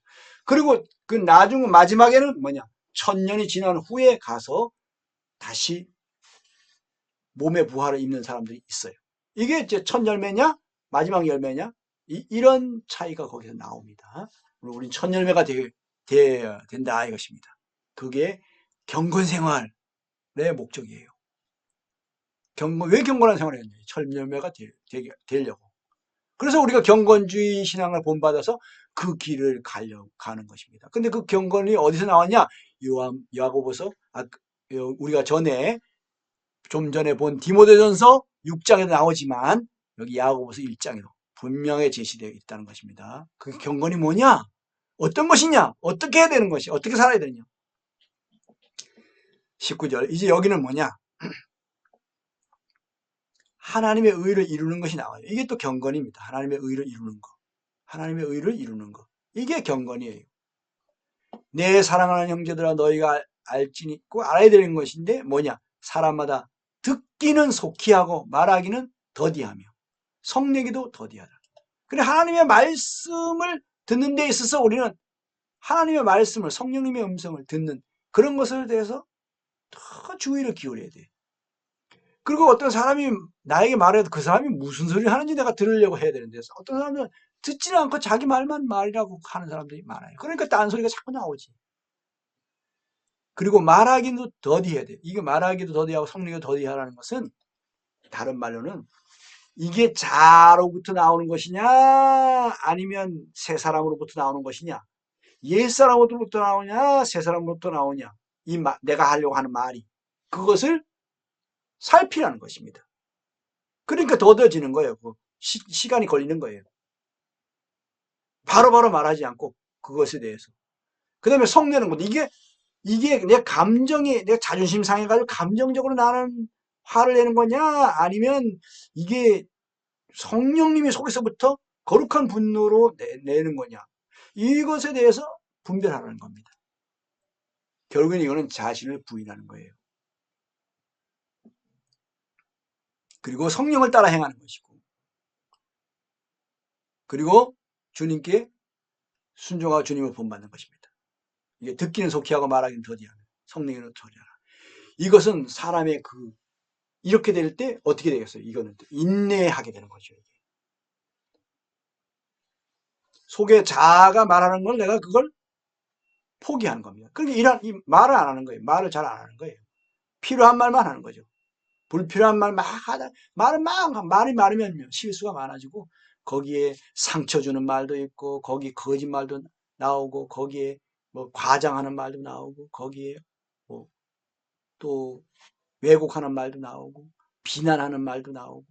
그리고 그 나중 마지막에는 뭐냐? 1000년이 지난 후에 가서 다시 몸의 부활을 입는 사람들이 있어요. 이게 이제 첫 열매냐? 마지막 열매냐? 이런 차이가 거기서 나옵니다. 우린 첫 열매가 되어야 된다 이것입니다. 그게 경건 생활의 목적이에요. 왜 경건한 생활을 했냐? 철면매가 되려고. 그래서 우리가 경건주의 신앙을 본받아서 그 길을 가는 것입니다. 근데 그 경건이 어디서 나왔냐? 야고보서, 우리가 좀 전에 본 디모데전서 6장에도 나오지만 여기 야고보서 1장에도 분명히 제시되어 있다는 것입니다. 그 경건이 뭐냐? 어떤 것이냐? 어떻게 해야 되는 것이? 어떻게 살아야 되느냐? 19절. 이제 여기는 뭐냐? 하나님의 의를 이루는 것이 나와요. 이게 또 경건입니다. 하나님의 의를 이루는 거. 하나님의 의를 이루는 거. 이게 경건이에요. 내 사랑하는 형제들아 너희가 알지니 꼭 알아야 되는 것인데 뭐냐? 사람마다 듣기는 속히 하고 말하기는 더디하며 성내기도 더디하다. 그래 하나님의 말씀을 듣는 데 있어서 우리는 하나님의 말씀을 성령님의 음성을 듣는 그런 것에 대해서 더 주의를 기울여야 돼. 그리고 어떤 사람이 나에게 말해도 그 사람이 무슨 소리를 하는지 내가 들으려고 해야 되는데 어떤 사람은 듣지는 않고 자기 말만 말이라고 하는 사람들이 많아요. 그러니까 딴소리가 자꾸 나오지. 그리고 말하기도 더디해야 돼. 이게 말하기도 더디하고 성령이 더디하라는 것은 다른 말로는 이게 자로부터 나오는 것이냐 아니면 새 사람으로부터 나오는 것이냐 옛 사람으로부터 나오냐 새 사람으로부터 나오냐 내가 하려고 하는 말이 그것을 살피라는 것입니다. 그러니까 더뎌지는 거예요. 시간이 걸리는 거예요. 바로바로 말하지 않고 그것에 대해서. 그 다음에 성내는 것. 이게 내 감정이 내 자존심 상해가지고 감정적으로 나는 화를 내는 거냐 아니면 이게 성령님이 속에서부터 거룩한 분노로 내는 거냐 이것에 대해서 분별하라는 겁니다. 결국엔 이거는 자신을 부인하는 거예요. 그리고 성령을 따라 행하는 것이고 그리고 주님께 순종하고 주님을 본받는 것입니다. 이게 듣기는 속히 하고 말하기는 더디하며 성령으로 더디하라. 이것은 사람의 이렇게 될 때 어떻게 되겠어요? 이거는 인내하게 되는 거죠. 속에 자아가 말하는 걸 내가 그걸 포기하는 겁니다. 그러니까 이 말을 안 하는 거예요. 말을 잘 안 하는 거예요. 필요한 말만 하는 거죠. 불필요한 말 막 하다 말이 많으면 실수가 많아지고 거기에 상처 주는 말도 있고 거기 거짓말도 나오고 거기에 뭐 과장하는 말도 나오고 거기에 뭐 또 왜곡하는 말도 나오고 비난하는 말도 나오고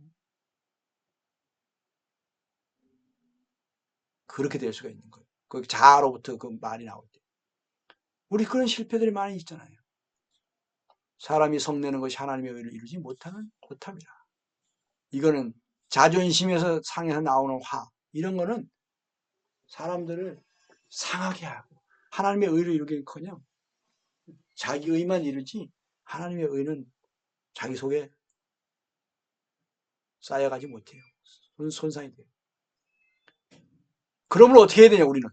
그렇게 될 수가 있는 거예요. 그 자아로부터 그 말이 나올 때 우리 그런 실패들이 많이 있잖아요. 사람이 성내는 것이 하나님의 의를 이루지 못합니다. 이거는 자존심에서 상해서 나오는 화 이런 거는 사람들을 상하게 하고 하나님의 의를 이루기는커녕 자기 의만 이루지 하나님의 의는 자기 속에 쌓여가지 못해요. 손상이 돼요. 그러면 어떻게 해야 되냐 우리는.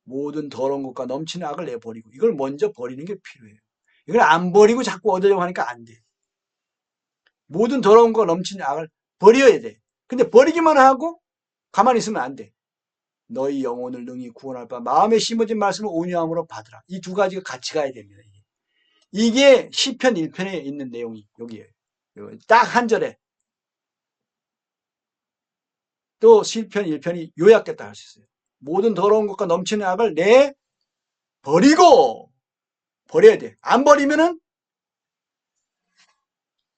모든 더러운 것과 넘치는 악을 내버리고 이걸 먼저 버리는 게 필요해요. 이걸 안 버리고 자꾸 얻으려고 하니까 안 돼. 모든 더러운 거 넘치는 악을 버려야 돼. 근데 버리기만 하고 가만히 있으면 안 돼. 너희 영혼을 능히 구원할 바 마음에 심어진 말씀을 온유함으로 받으라. 이 두 가지가 같이 가야 됩니다. 이게 시편 1편에 있는 내용이 여기에요. 딱 한 절에 또 시편 1편이 요약됐다 할 수 있어요. 모든 더러운 것과 넘치는 악을 버리고 버려야 돼. 안 버리면은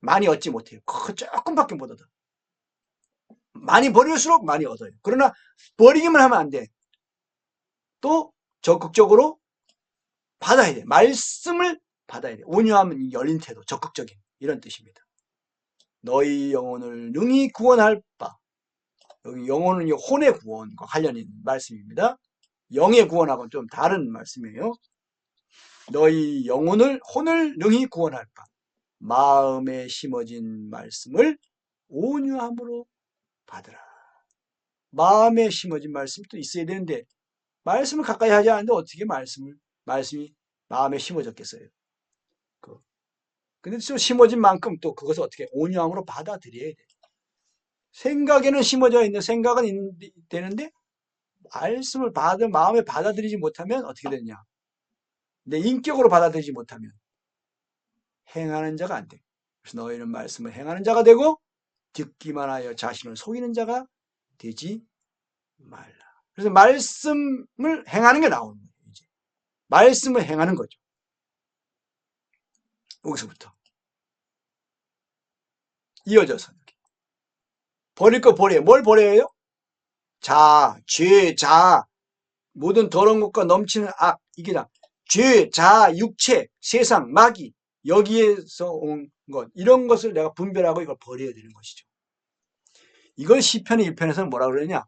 많이 얻지 못해요. 조금밖에 못 얻어. 많이 버릴수록 많이 얻어요. 그러나 버리기만 하면 안 돼. 또 적극적으로 받아야 돼. 말씀을 받아야 돼. 온유함은 열린 태도, 적극적인 이런 뜻입니다. 너희 영혼을 능히 구원할 바. 여기 영혼은 혼의 구원과 관련 있는 말씀입니다. 영의 구원하고는 좀 다른 말씀이에요. 너희 혼을 능히 구원할 바. 마음에 심어진 말씀을 온유함으로 받으라. 마음에 심어진 말씀도 있어야 되는데 말씀을 가까이 하지 않는데 어떻게 말씀이 마음에 심어졌겠어요. 근데 또 심어진 만큼 또 그것을 어떻게 온유함으로 받아들여야 돼. 생각에는 심어져 있는 생각은 되는데 말씀을 마음에 받아들이지 못하면 어떻게 되냐. 내 인격으로 받아들이지 못하면 행하는 자가 안 돼. 그래서 너희는 말씀을 행하는 자가 되고 듣기만 하여 자신을 속이는 자가 되지 말라. 그래서 말씀을 행하는 게 나오는 거예요. 이제 말씀을 행하는 거죠. 여기서부터 이어져서 버릴 거 버려요. 뭘 버려요? 자, 죄, 자, 모든 더러운 것과 넘치는 악, 이게 다 죄, 자, 육체, 세상, 마귀, 여기에서 온 것, 이런 것을 내가 분별하고 이걸 버려야 되는 것이죠. 이걸 시편 1편에서는 뭐라 그러냐?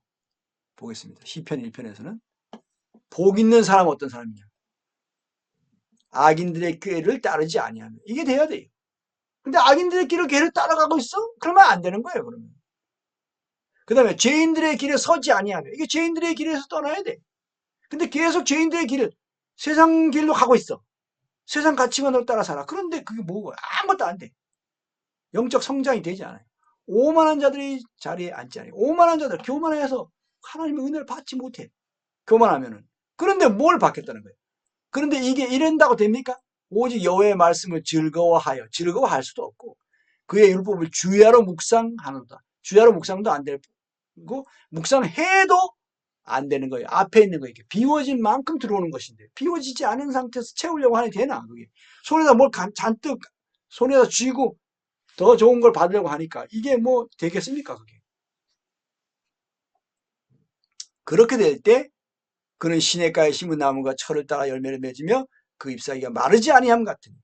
보겠습니다. 시편 1편에서는 복 있는 사람은 어떤 사람이냐? 악인들의 꾀를 따르지 아니하며, 이게 돼야 돼요. 근데 악인들의 꾀를 따라가고 있어? 그러면 안 되는 거예요. 그러면. 그 다음에 죄인들의 길에 서지 아니하며, 이게 죄인들의 길에서 떠나야 돼. 근데 계속 죄인들의 길을 세상 길로 가고 있어. 세상 가치관으로 따라 살아. 그런데 그게 뭐고? 아무것도 안 돼. 영적 성장이 되지 않아요. 오만한 자들이 자리에 앉지 않아요. 오만한 자들, 교만해서 하나님의 은혜를 받지 못해. 교만하면은. 그런데 뭘 받겠다는 거예요? 그런데 이게 이런다고 됩니까? 오직 여호와의 말씀을 즐거워하여, 즐거워할 수도 없고, 그의 율법을 주야로 묵상하는다. 주야로 묵상도 안 되고, 묵상해도 안 되는 거예요. 앞에 있는 거, 이게 비워진 만큼 들어오는 것인데, 비워지지 않은 상태에서 채우려고 하니 되나, 그게. 손에다 뭘 잔뜩, 손에다 쥐고, 더 좋은 걸 받으려고 하니까, 이게 뭐 되겠습니까, 그게. 그렇게 될 때, 그는 시냇가에 심은 나무가 철을 따라 열매를 맺으며, 그 잎사귀가 마르지 아니함 같으니,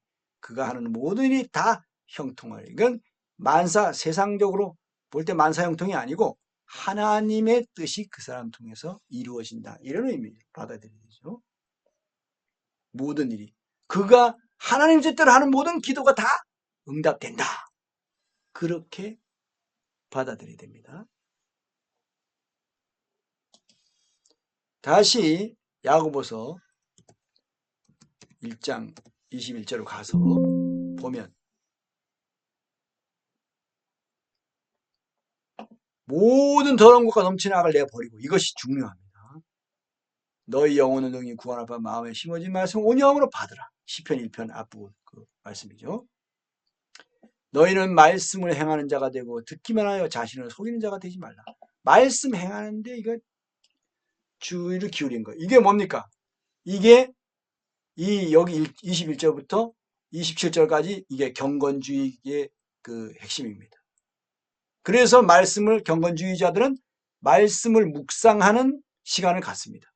그가 하는 모든 일이 다 형통하리. 이건 만사, 세상적으로 볼 때 만사 형통이 아니고, 하나님의 뜻이 그 사람 통해서 이루어진다. 이런 의미를 받아들이죠. 모든 일이. 그가 하나님 뜻대로 하는 모든 기도가 다 응답된다. 그렇게 받아들여야 됩니다. 다시 야고보서 1장 21절로 가서 보면 모든 더러운 것과 넘치는 악을 내버리고, 이것이 중요합니다. 너희 영혼을 능히 구원할 바 마음에 심어진 말씀 온유함으로 받으라. 시편 1편 앞부분 그 말씀이죠. 너희는 말씀을 행하는 자가 되고 듣기만 하여 자신을 속이는 자가 되지 말라. 말씀 행하는데 이거 주의를 기울인 거. 이게 뭡니까? 이게 여기 21절부터 27절까지 이게 경건주의의 그 핵심입니다. 그래서 경건주의자들은 말씀을 묵상하는 시간을 갖습니다.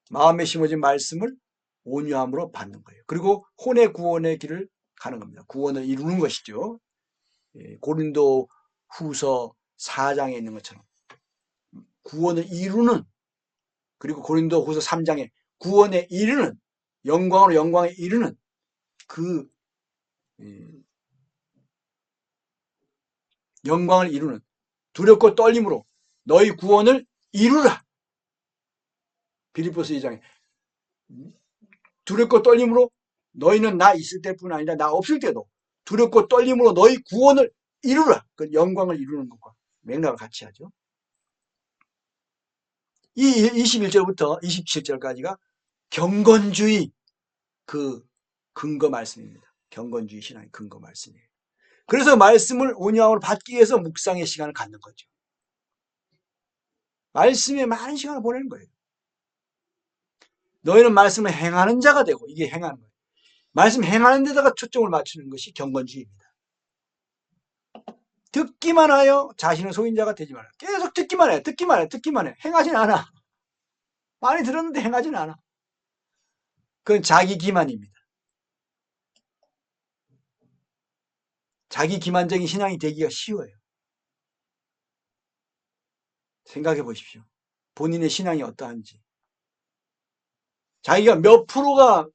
마음에 심어진 말씀을 온유함으로 받는 거예요. 그리고 혼의 구원의 길을 가는 겁니다. 구원을 이루는 것이죠. 고린도 후서 4장에 있는 것처럼 구원을 이루는, 그리고 고린도 후서 3장에 구원에 이르는, 영광으로 영광에 이르는 그 영광을 이루는, 두렵고 떨림으로 너희 구원을 이루라. 빌립보서 2장에 두렵고 떨림으로 너희는 나 있을 때뿐 아니라 나 없을 때도 두렵고 떨림으로 너희 구원을 이루라. 그 영광을 이루는 것과 맥락을 같이 하죠. 이 21절부터 27절까지가 경건주의 그 근거 말씀입니다. 경건주의 신앙의 근거 말씀이에요. 그래서 말씀을 온유함으로 받기 위해서 묵상의 시간을 갖는 거죠. 말씀에 많은 시간을 보내는 거예요. 너희는 말씀을 행하는 자가 되고, 이게 행하는 거예요. 말씀 행하는 데다가 초점을 맞추는 것이 경건주의입니다. 듣기만 하여 자신을 속인 자가 되지 말라. 계속 듣기만 해, 듣기만 해, 듣기만 해. 행하진 않아. 많이 들었는데 행하진 않아. 그건 자기 기만입니다. 자기 기만적인 신앙이 되기가 쉬워요. 생각해 보십시오. 본인의 신앙이 어떠한지. 자기가 몇 프로가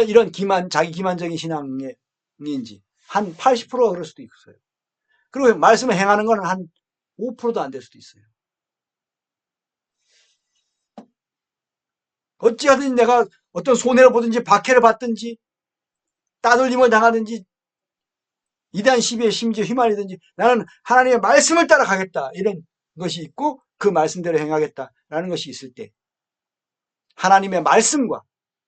이런 자기 기만적인 신앙인지 한 80%가 그럴 수도 있어요. 그리고 말씀을 행하는 건 한 5%도 안 될 수도 있어요. 어찌하든 내가 어떤 손해를 보든지 박해를 받든지 따돌림을 당하든지 이단 시비에 심지어 휘말리든지 나는 하나님의 말씀을 따라가겠다, 이런 것이 있고 그 말씀대로 행하겠다라는 것이 있을 때 하나님의 말씀과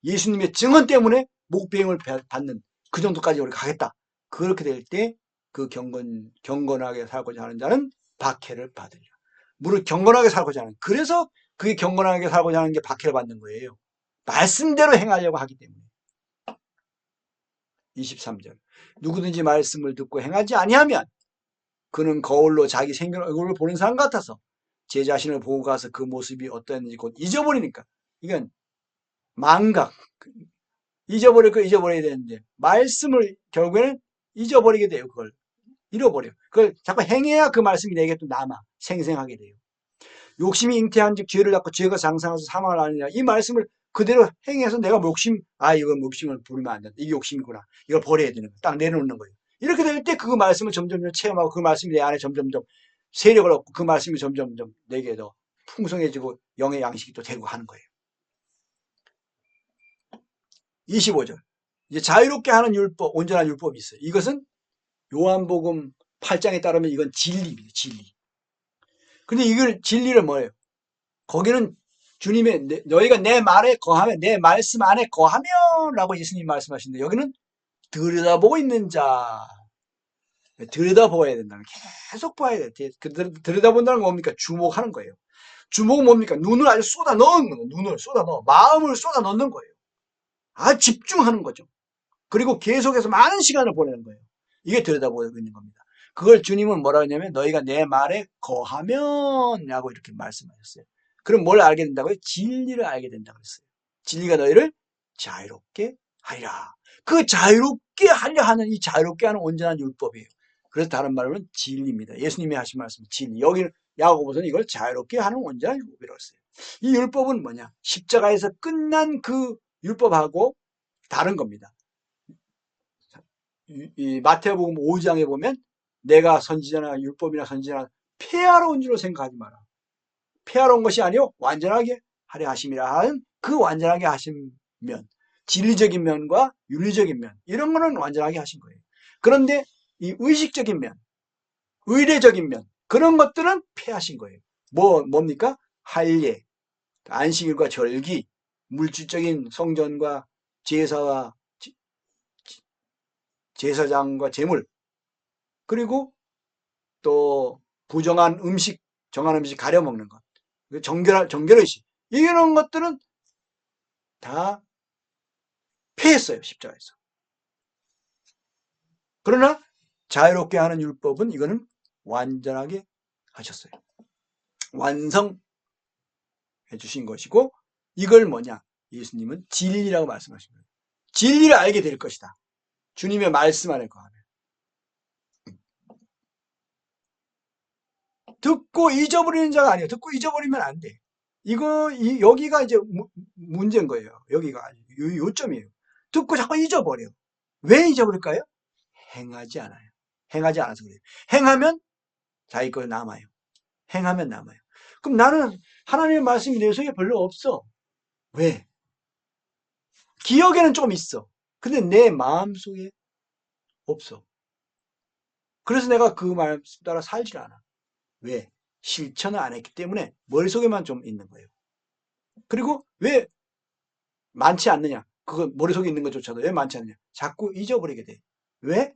예수님의 증언 때문에 목배임을 받는 그 정도까지 우리가 가겠다. 그렇게 될 때 그 경건하게 살고자 하는 자는 박해를 받으리라. 무릇 경건하게 살고자 하는, 그래서 그게 경건하게 살고자 하는 게 박해를 받는 거예요. 말씀대로 행하려고 하기 때문에. 23절. 누구든지 말씀을 듣고 행하지 아니하면 그는 거울로 자기 생긴 얼굴을 보는 사람 같아서 제 자신을 보고 가서 그 모습이 어떠했는지 곧 잊어버리니까. 이건 망각. 잊어버릴 거 잊어버려야 되는데 말씀을 결국에는 잊어버리게 돼요. 그걸 잃어버려. 그걸 자꾸 행해야 그 말씀이 내게 또 남아 생생하게 돼요. 욕심이 잉태한즉 죄를 낳고 죄가 장성해서 사망을 하느냐. 이 말씀을 그대로 행해서 내가 이건 욕심을 부리면 안 된다. 이게 욕심이구나. 이걸 버려야 되는 거야. 딱 내려놓는 거예요. 이렇게 될 때 그 말씀을 점점 체험하고 그 말씀이 내 안에 점점점 세력을 얻고 그 말씀이 점점점 내게 더 풍성해지고 영의 양식이 또 되고 하는 거예요. 25절. 이제 자유롭게 하는 율법, 온전한 율법이 있어요. 이것은 요한복음 8장에 따르면 이건 진리입니다. 진리. 근데 이걸 진리를 뭐예요? 거기는 주님의 너희가 내 말에 거하면, 내 말씀 안에 거하면 라고 예수님 말씀하시는데 여기는 들여다보고 있는 자. 들여다보아야 된다는, 계속 봐야 돼. 들여다본다는 건 뭡니까? 주목하는 거예요. 주목은 뭡니까? 눈을 아주 쏟아 넣는 거예요. 눈을 쏟아 넣어. 마음을 쏟아 넣는 거예요. 집중하는 거죠. 그리고 계속해서 많은 시간을 보내는 거예요. 이게 들여다보고 있는 겁니다. 그걸 주님은 뭐라고 했냐면 너희가 내 말에 거하면 라고 이렇게 말씀하셨어요. 그럼 뭘 알게 된다고요? 진리를 알게 된다고 했어요. 진리가 너희를 자유롭게 하리라. 그 자유롭게 하려 하는, 이 자유롭게 하는 온전한 율법이에요. 그래서 다른 말로는 진리입니다. 예수님이 하신 말씀 진리. 여기는 야고보서는 이걸 자유롭게 하는 온전한 율법이라고 했어요. 이 율법은 뭐냐? 십자가에서 끝난 그 율법하고 다른 겁니다. 이 마태복음 5장에 보면 내가 선지자나 율법이나 선지자나 폐하러 온 줄로 생각하지 마라. 폐하러 온 것이 아니요 완전하게 하려 하심이라 하는 그 완전하게 하신 면, 진리적인 면과 윤리적인 면, 이런 거는 완전하게 하신 거예요. 그런데 이 의식적인 면, 의례적인 면, 그런 것들은 폐하신 거예요. 뭡니까? 할례, 안식일과 절기, 물질적인 성전과 제사와 제사장과 제물, 그리고 또 부정한 음식, 정한 음식 가려 먹는 것, 정결의식, 이런 것들은 다 폐했어요. 십자가에서. 그러나 자유롭게 하는 율법은 이거는 완전하게 하셨어요. 완성해 주신 것이고, 이걸 뭐냐? 예수님은 진리라고 말씀하신 거예요. 진리를 알게 될 것이다. 주님의 말씀 안에 거하면. 듣고 잊어버리는 자가 아니에요. 듣고 잊어버리면 안 돼. 여기가 이제 문제인 거예요. 여기가 요점이에요. 듣고 자꾸 잊어버려. 왜 잊어버릴까요? 행하지 않아요. 행하지 않아서 그래요. 행하면 자기 거 남아요. 행하면 남아요. 그럼 나는 하나님의 말씀이 내 속에 별로 없어. 왜? 기억에는 좀 있어. 근데 내 마음속에 없어. 그래서 내가 그 말씀 따라 살질 않아. 왜? 실천을 안 했기 때문에 머릿속에만 좀 있는 거예요. 그리고 왜 많지 않느냐? 그거 머릿속에 있는 것조차도 왜 많지 않느냐? 자꾸 잊어버리게 돼. 왜?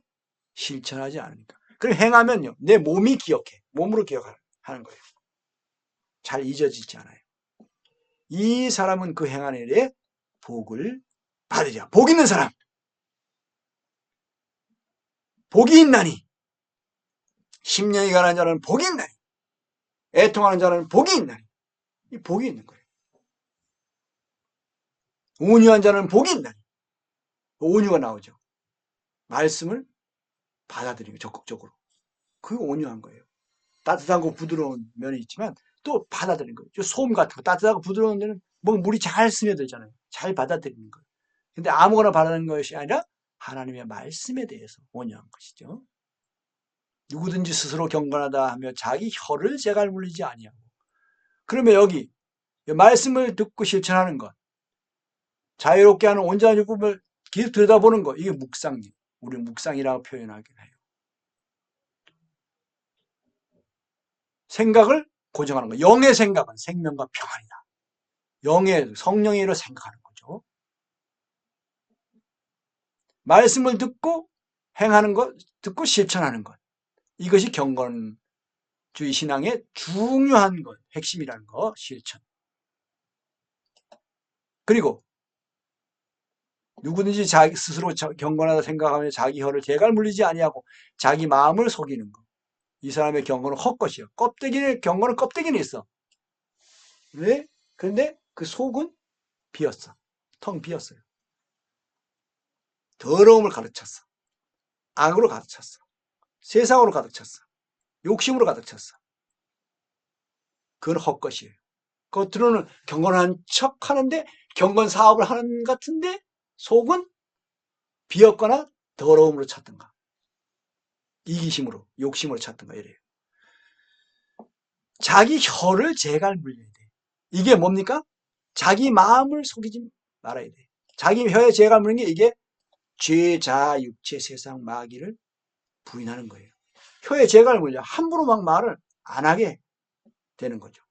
실천하지 않으니까. 그리고 행하면요. 내 몸이 기억해. 몸으로 기억하는 거예요. 잘 잊어지지 않아요. 이 사람은 그 행하는 일에 복을 받으리라. 복 있는 사람. 복이 있나니. 심령이 가난한 자는 복이 있나니. 애통하는 자는 복이 있나니. 이 복이 있는 거예요. 온유한 자는 복이 있나니. 온유가 나오죠. 말씀을 받아들이고 적극적으로. 그게 온유한 거예요. 따뜻하고 부드러운 면이 있지만 또 받아들이는 거예요. 소음 같은 거 따뜻하고 부드러운 데는 물이 잘 스며들잖아요. 잘 받아들이는 거예요. 근데 아무거나 받아들이는 것이 아니라 하나님의 말씀에 대해서 온유한 것이죠. 누구든지 스스로 경건하다 하며 자기 혀를 제갈 물리지 아니하고. 그러면 여기 말씀을 듣고 실천하는 것, 자유롭게 하는 온전한 율법을 계속 들여다보는 것, 이게 묵상이에요. 우리 묵상이라고 표현하긴 해요. 생각을 고정하는 거. 영의 생각은 생명과 평안이다. 영의 성령의 일을 생각하는 거죠. 말씀을 듣고 행하는 것, 듣고 실천하는 것. 이것이 경건주의 신앙의 중요한 것, 핵심이라는 거, 실천. 그리고 누구든지 자기 스스로 경건하다 생각하며 자기 혀를 재갈 물리지 아니하고 자기 마음을 속이는 것. 이 사람의 경건은 헛것이요. 경건은 껍데기는 있어. 왜? 그런데 그 속은 비었어. 텅 비었어요. 더러움을 가득 찼어. 악으로 가득 찼어. 세상으로 가득 찼어. 욕심으로 가득 찼어. 그건 헛것이에요. 겉으로는 경건한 척 하는데 경건 사업을 하는 것 같은데 속은 비었거나 더러움으로 찼던가 이기심으로 욕심으로 찼던가 이래요. 자기 혀를 재갈 물려야 돼. 이게 뭡니까? 자기 마음을 속이지 말아야 돼. 자기 혀에 재갈 물는 게 이게 죄, 자, 육체, 세상, 마귀를 부인하는 거예요. 혀에 재갈 물려 함부로 막 말을 안 하게 되는 거죠.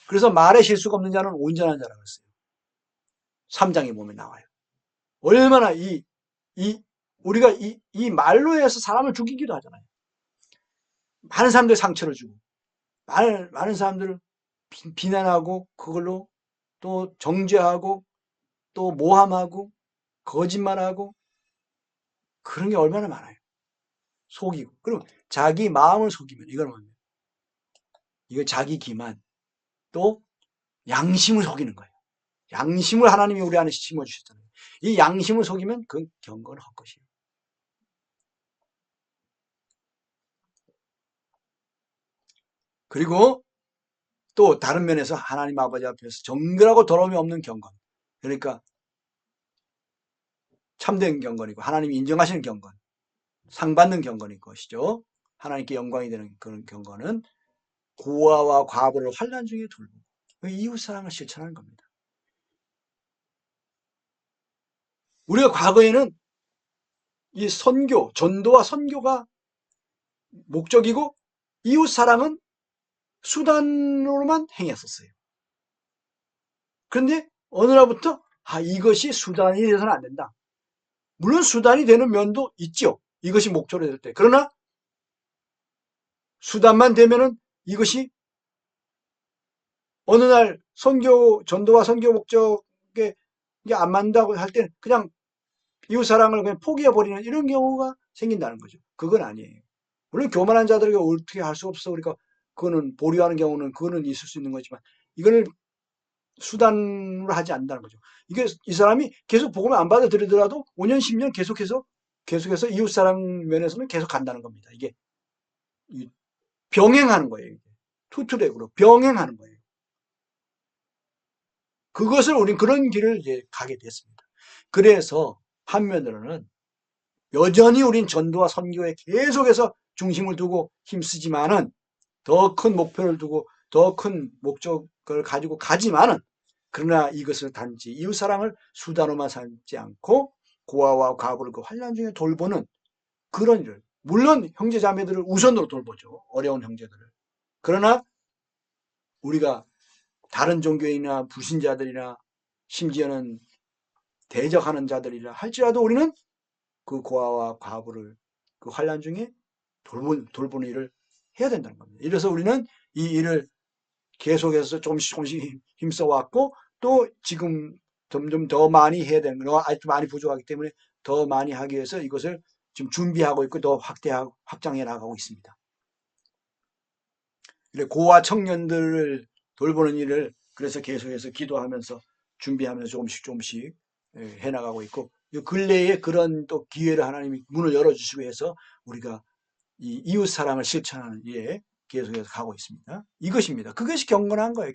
그래서 말에 실수가 없는 자는 온전한 자라고 했어요. 3장에 보면 나와요. 얼마나 우리가 이 말로 해서 사람을 죽이기도 하잖아요. 많은 사람들 상처를 주고, 많은 사람들을 비난하고, 그걸로 또 정죄하고, 또 모함하고, 거짓말하고, 그런 게 얼마나 많아요. 속이고. 그럼 자기 마음을 속이면, 이건 뭡니까? 이거 자기 기만, 또 양심을 속이는 거예요. 양심을 하나님이 우리 안에 심어주셨잖아요. 이 양심을 속이면 그건 경건은 헛것이에요. 그리고 또 다른 면에서 하나님 아버지 앞에서 정결하고 더러움이 없는 경건. 그러니까 참된 경건이고 하나님이 인정하시는 경건. 상 받는 경건인 것이죠. 하나님께 영광이 되는 그런 경건은 고아와 과부를 환난 중에 돌보고 이웃사랑을 실천하는 겁니다. 우리가 과거에는 이 선교, 전도와 선교가 목적이고 이웃사랑은 수단으로만 행했었어요. 그런데 어느 날부터 이것이 수단이 돼서는 안 된다. 물론 수단이 되는 면도 있죠. 이것이 목적이 될 때. 그러나 수단만 되면은 이것이 어느 날 전도와 선교 목적에 이게 안 맞는다고 할 때는 그냥 이웃사랑을 그냥 포기해버리는 이런 경우가 생긴다는 거죠. 그건 아니에요. 물론 교만한 자들에게 어떻게 할 수 없어. 그러니까 그거는 보류하는 경우는 그거는 있을 수 있는 거지만 이거를 수단으로 하지 않는다는 거죠. 이게 이 사람이 계속 복음을 안 받아들이더라도 5년, 10년 계속해서 이웃사랑 면에서는 계속 간다는 겁니다. 이게 병행하는 거예요. 투트랙으로 병행하는 거예요. 그것을 우리는 그런 길을 이제 가게 됐습니다. 그래서 한면으로는 여전히 우린 전도와 선교에 계속해서 중심을 두고 힘쓰지만은 더 큰 목표를 두고 더 큰 목적을 가지고 가지만은 그러나 이것을 단지 이웃사랑을 수단으로만 삼지 않고 고아와 과부를 그 환난 중에 돌보는 그런 일. 물론 형제자매들을 우선으로 돌보죠. 어려운 형제들을. 그러나 우리가 다른 종교인이나 불신자들이나 심지어는 대적하는 자들이라 할지라도 우리는 그 고아와 과부를 그 환난 중에 돌보는 일을 해야 된다는 겁니다. 이래서 우리는 이 일을 계속해서 조금씩 힘써왔고 또 지금 점점 더 많이 해야 되는 거 아직도 많이 부족하기 때문에 더 많이 하기 위해서 이것을 지금 준비하고 있고 더 확장해 나가고 있습니다. 고아 청년들을 돌보는 일을 그래서 계속해서 기도하면서 준비하면서 조금씩 해나가고 있고 근래에 그런 또 기회를 하나님이 문을 열어주시고 해서 우리가 이 이웃 사랑을 실천하는 일에 계속해서 가고 있습니다. 이것입니다. 그것이 경건한 거예요.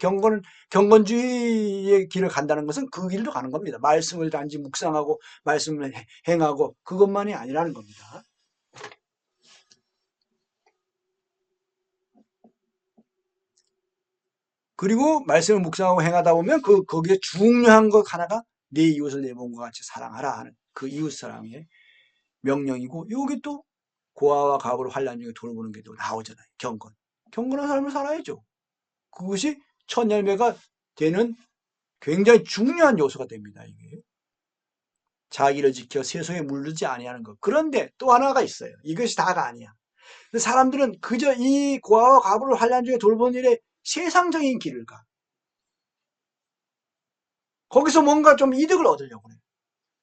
경건주의의 길을 간다는 것은 그 길도 가는 겁니다. 말씀을 단지 묵상하고 말씀을 행하고 그것만이 아니라는 겁니다. 그리고 말씀을 묵상하고 행하다 보면 거기에 중요한 것 하나가 내 이웃을 내 몸과 같이 사랑하라 하는 그 이웃 사랑의 명령이고 여기 또 고아와 과부를 환난 중에 돌보는 게 또 나오잖아요. 경건한 삶을 살아야죠. 그것이 첫 열매가 되는 굉장히 중요한 요소가 됩니다. 이게 자기를 지켜 세속에 물들지 아니하는 것. 그런데 또 하나가 있어요. 이것이 다가 아니야. 근데 사람들은 그저 이 고아와 과부를 환난 중에 돌보는 일에 세상적인 길을 가. 거기서 뭔가 좀 이득을 얻으려고 그래.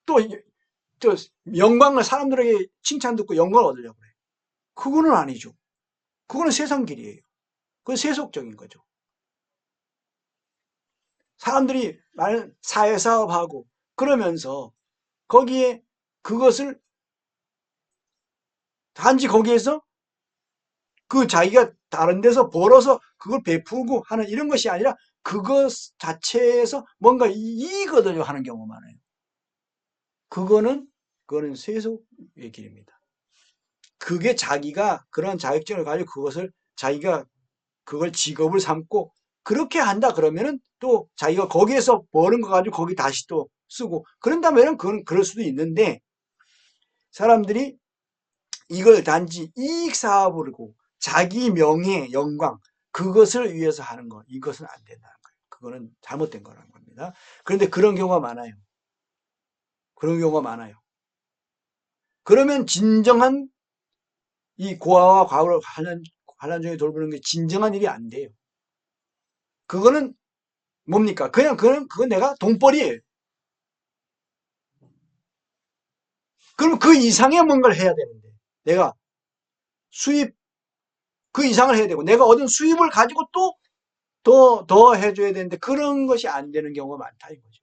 또 영광을 사람들에게 칭찬 듣고 영광을 얻으려고 그래. 그거는 아니죠. 그거는 세상 길이에요. 그건 세속적인 거죠. 사람들이 많은 사회사업하고 그러면서 거기에 그것을 단지 거기에서 그 자기가 다른 데서 벌어서 그걸 베푸고 하는 이런 것이 아니라 그것 자체에서 뭔가 이익 얻으려고 하는 경우가 많아요. 그거는 세속의 길입니다. 그게 자기가 그런 자격증을 가지고 그것을 자기가 그걸 직업을 삼고 그렇게 한다 그러면은 또 자기가 거기에서 버는 거 가지고 거기 다시 또 쓰고 그런다면 그건 그럴 수도 있는데 사람들이 이걸 단지 이익 사업으로 자기 명예, 영광 그것을 위해서 하는 거 이것은 안 된다는 거예요. 그거는 잘못된 거라는 겁니다. 그런데 그런 경우가 많아요. 그런 경우가 많아요. 그러면 진정한 이 고아와 과부를 환난 중에 돌보는 게 진정한 일이 안 돼요. 그거는 뭡니까? 그건 내가 돈벌이에요. 그럼 그 이상의 뭔가를 해야 되는데 내가 수입 그 이상을 해야 되고 내가 얻은 수입을 가지고 또 더 해줘야 되는데 그런 것이 안 되는 경우가 많다 이거죠.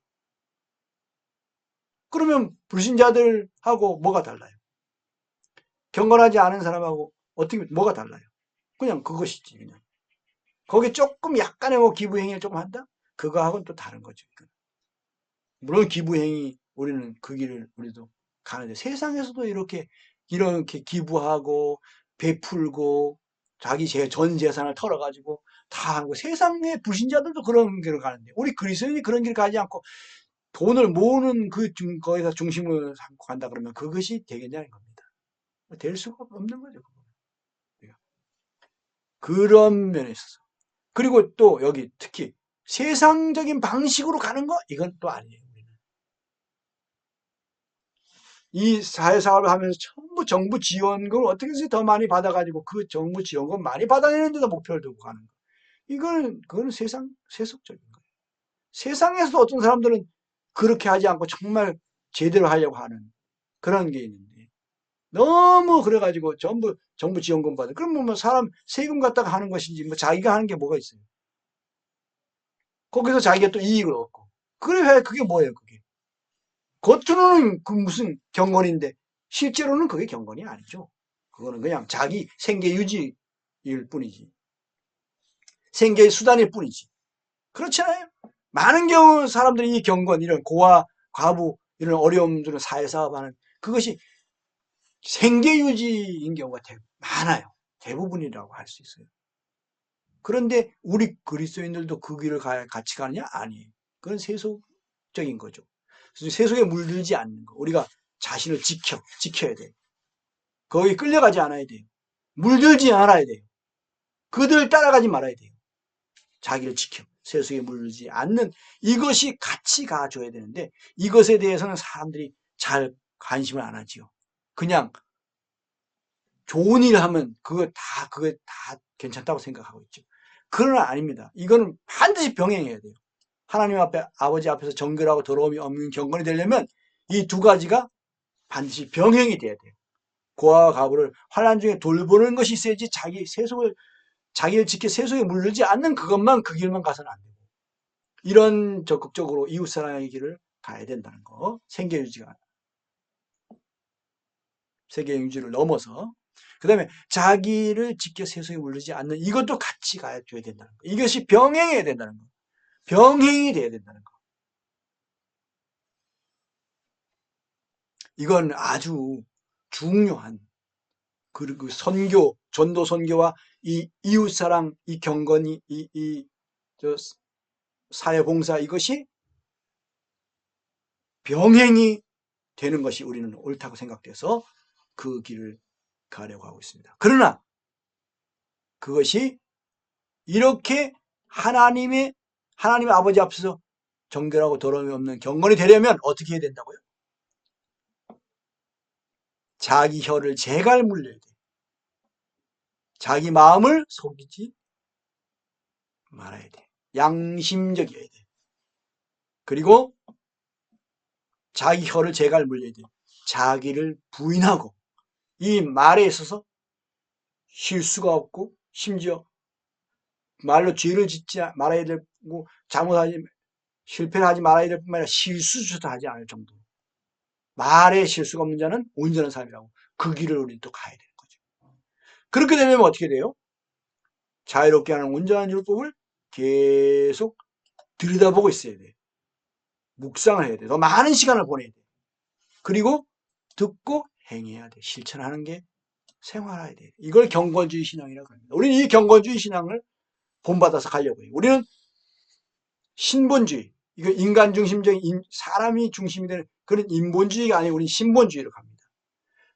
그러면 불신자들하고 뭐가 달라요? 경건하지 않은 사람하고 어떻게 뭐가 달라요? 그냥 그것이지 그냥. 거기 조금 약간의 뭐 기부 행위를 조금 한다? 그거하고는 또 다른 거죠. 물론 기부 행위 우리는 그 길을 우리도 가는데 세상에서도 이렇게 기부하고 베풀고 자기 전 재산을 털어가지고 다 하고 세상의 불신자들도 그런 길을 가는데 우리 그리스도인이 그런 길을 가지 않고 돈을 모으는 거기서 중심을 삼고 간다 그러면 그것이 되겠냐는 겁니다. 될 수가 없는 거죠. 그런 면에 있어서. 그리고 또 여기 특히 세상적인 방식으로 가는 거 이건 또 아니에요. 이 사회사업을 하면서 전부 정부 지원금을 어떻게 해서 더 많이 받아가지고 그 정부 지원금 많이 받아내는 데다 목표를 두고 가는 거. 그거는 세속적인 거예요. 세상에서도 어떤 사람들은 그렇게 하지 않고 정말 제대로 하려고 하는 그런 게 있는데 너무 그래가지고 전부 정부 지원금 받아. 그럼 뭐 사람 세금 갖다가 하는 것인지 뭐 자기가 하는 게 뭐가 있어요. 거기서 자기가 또 이익을 얻고. 그래 그게 뭐예요 그게. 겉으로는 그 무슨 경건인데 실제로는 그게 경건이 아니죠. 그거는 그냥 자기 생계 유지일 뿐이지. 생계의 수단일 뿐이지. 그렇잖아요. 많은 경우 사람들이 이 경건, 이런 고아, 과부, 이런 어려움들을 사회사업하는 그것이 생계 유지인 경우가 많아요. 대부분이라고 할 수 있어요. 그런데 우리 그리스도인들도 그 길을 같이 가느냐? 아니에요. 그건 세속적인 거죠. 세속에 물들지 않는 거. 우리가 자신을 지켜야 돼요. 거기 끌려가지 않아야 돼요. 물들지 않아야 돼요. 그들 따라가지 말아야 돼요. 자기를 지켜 세속에 물들지 않는 이것이 같이 가줘야 되는데 이것에 대해서는 사람들이 잘 관심을 안 하지요. 그냥 좋은 일 하면 그거 다 괜찮다고 생각하고 있죠. 그건 아닙니다. 이거는 반드시 병행해야 돼요. 하나님 앞에 아버지 앞에서 정결하고 더러움이 없는 경건이 되려면 이 두 가지가 반드시 병행이 돼야 돼요. 고아와 과부를 환난 중에 돌보는 것이 있어야지 자기를 지켜 세속에 물들지 않는 그것만 그 길만 가서는 안 되고 이런 적극적으로 이웃사랑의 길을 가야 된다는 거. 세계유지를 넘어서 그 다음에 자기를 지켜 세속에 물들지 않는 이것도 같이 가야 된다는 거. 이것이 병행해야 된다는 거. 병행이 돼야 된다는 거. 이건 아주 중요한 그리고 전도 선교와 이 이웃사랑, 이 경건이, 사회봉사 이것이 병행이 되는 것이 우리는 옳다고 생각돼서 그 길을 가려고 하고 있습니다. 그러나 그것이 이렇게 하나님 아버지 앞에서 정결하고 더러움이 없는 경건이 되려면 어떻게 해야 된다고요? 자기 혀를 제갈 물려야 돼. 자기 마음을 속이지 말아야 돼. 양심적이어야 돼. 그리고 자기 혀를 제갈 물려야 돼. 자기를 부인하고 이 말에 있어서 실수가 없고 심지어 말로 죄를 짓지 말아야 되고 잘못하지 실패를 하지 말아야 될 뿐만 아니라 실수조차도 하지 않을 정도. 말에 실수가 없는 자는 온전한 사람이라고. 그 길을 우리는 또 가야 되는 거죠. 그렇게 되면 어떻게 돼요? 자유롭게 하는 온전한 율법을 계속 들여다보고 있어야 돼. 묵상을 해야 돼. 더 많은 시간을 보내야 돼. 그리고 듣고 행해야 돼. 실천하는 게 생활해야 돼. 이걸 경건주의 신앙이라고 합니다. 우리는 이 경건주의 신앙을 본받아서 가려고 해요. 우리는 신본주의, 이거 인간 중심적인 사람이 중심이 되는 그런 인본주의가 아니고 우리는 신본주의로 갑니다.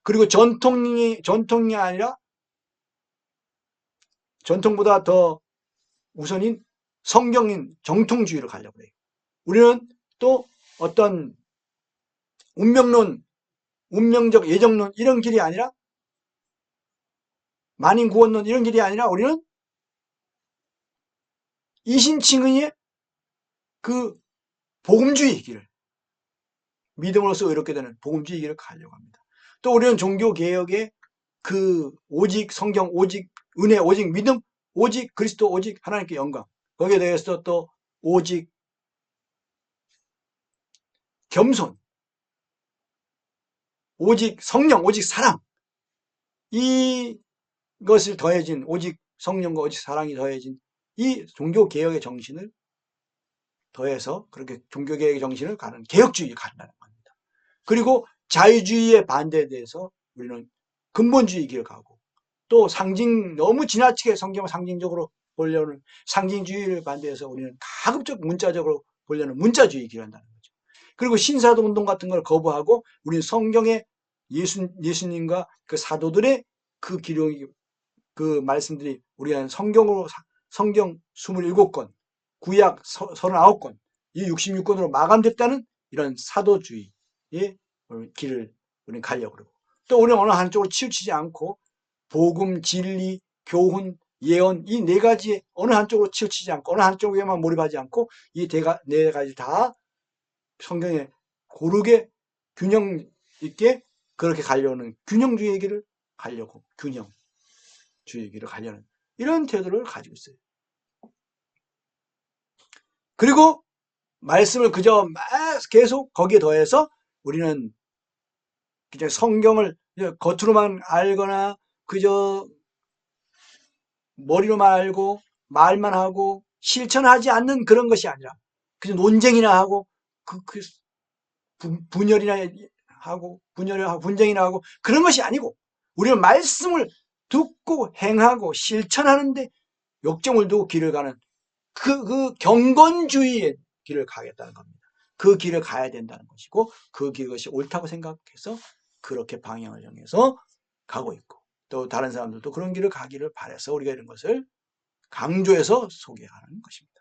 그리고 전통이 아니라 전통보다 더 우선인 성경인 정통주의로 가려고 해요. 우리는 또 어떤 운명론, 운명적 예정론 이런 길이 아니라 만인구원론 이런 길이 아니라 우리는 이신칭의의 그 복음주의 길을 믿음으로써 의롭게 되는 복음주의 길을 가려고 합니다. 또 우리는 종교개혁의 그 오직 성경, 오직 은혜, 오직 믿음, 오직 그리스도, 오직 하나님께 영광 거기에 대해서 또 오직 겸손, 오직 성령, 오직 사랑 이것을 더해진 오직 성령과 오직 사랑이 더해진 이 종교개혁의 정신을 더해서 그렇게 종교개혁의 정신을 가는 개혁주의에 간다는 겁니다. 그리고 자유주의의 반대에 대해서 우리는 근본주의 길을 가고 또 너무 지나치게 성경을 상징적으로 보려는 상징주의를 반대해서 우리는 가급적 문자적으로 보려는 문자주의 길을 한다는 거죠. 그리고 신사도운동 같은 걸 거부하고 우리는 성경의 예수님과 그 사도들의 그 기록이 그 말씀들이 우리가 성경 27권, 구약 39권, 이 66권으로 마감됐다는 이런 사도주의의 길을 우리는 가려고 그러고 또 우리는 어느 한쪽으로 치우치지 않고 복음, 진리, 교훈, 예언 이 네 가지에 어느 한쪽으로 치우치지 않고 어느 한쪽에만 몰입하지 않고 이 네 가지 다 성경에 고르게 균형 있게 그렇게 가려는 균형주의 길을 가려고 균형주의 길을 가려는 이런 태도를 가지고 있어요. 그리고 말씀을 그저 계속 거기에 더해서 우리는 그저 성경을 겉으로만 알거나 그저 머리로만 알고 말만 하고 실천하지 않는 그런 것이 아니라 그저 논쟁이나 하고 분열이나 하고 분쟁이나 하고 그런 것이 아니고 우리는 말씀을 듣고 행하고 실천하는데 역점을 두고 길을 가는 그 경건주의의 길을 가겠다는 겁니다. 그 길을 가야 된다는 것이고 그것이 옳다고 생각해서 그렇게 방향을 정해서 가고 있고 또 다른 사람들도 그런 길을 가기를 바라서 우리가 이런 것을 강조해서 소개하는 것입니다.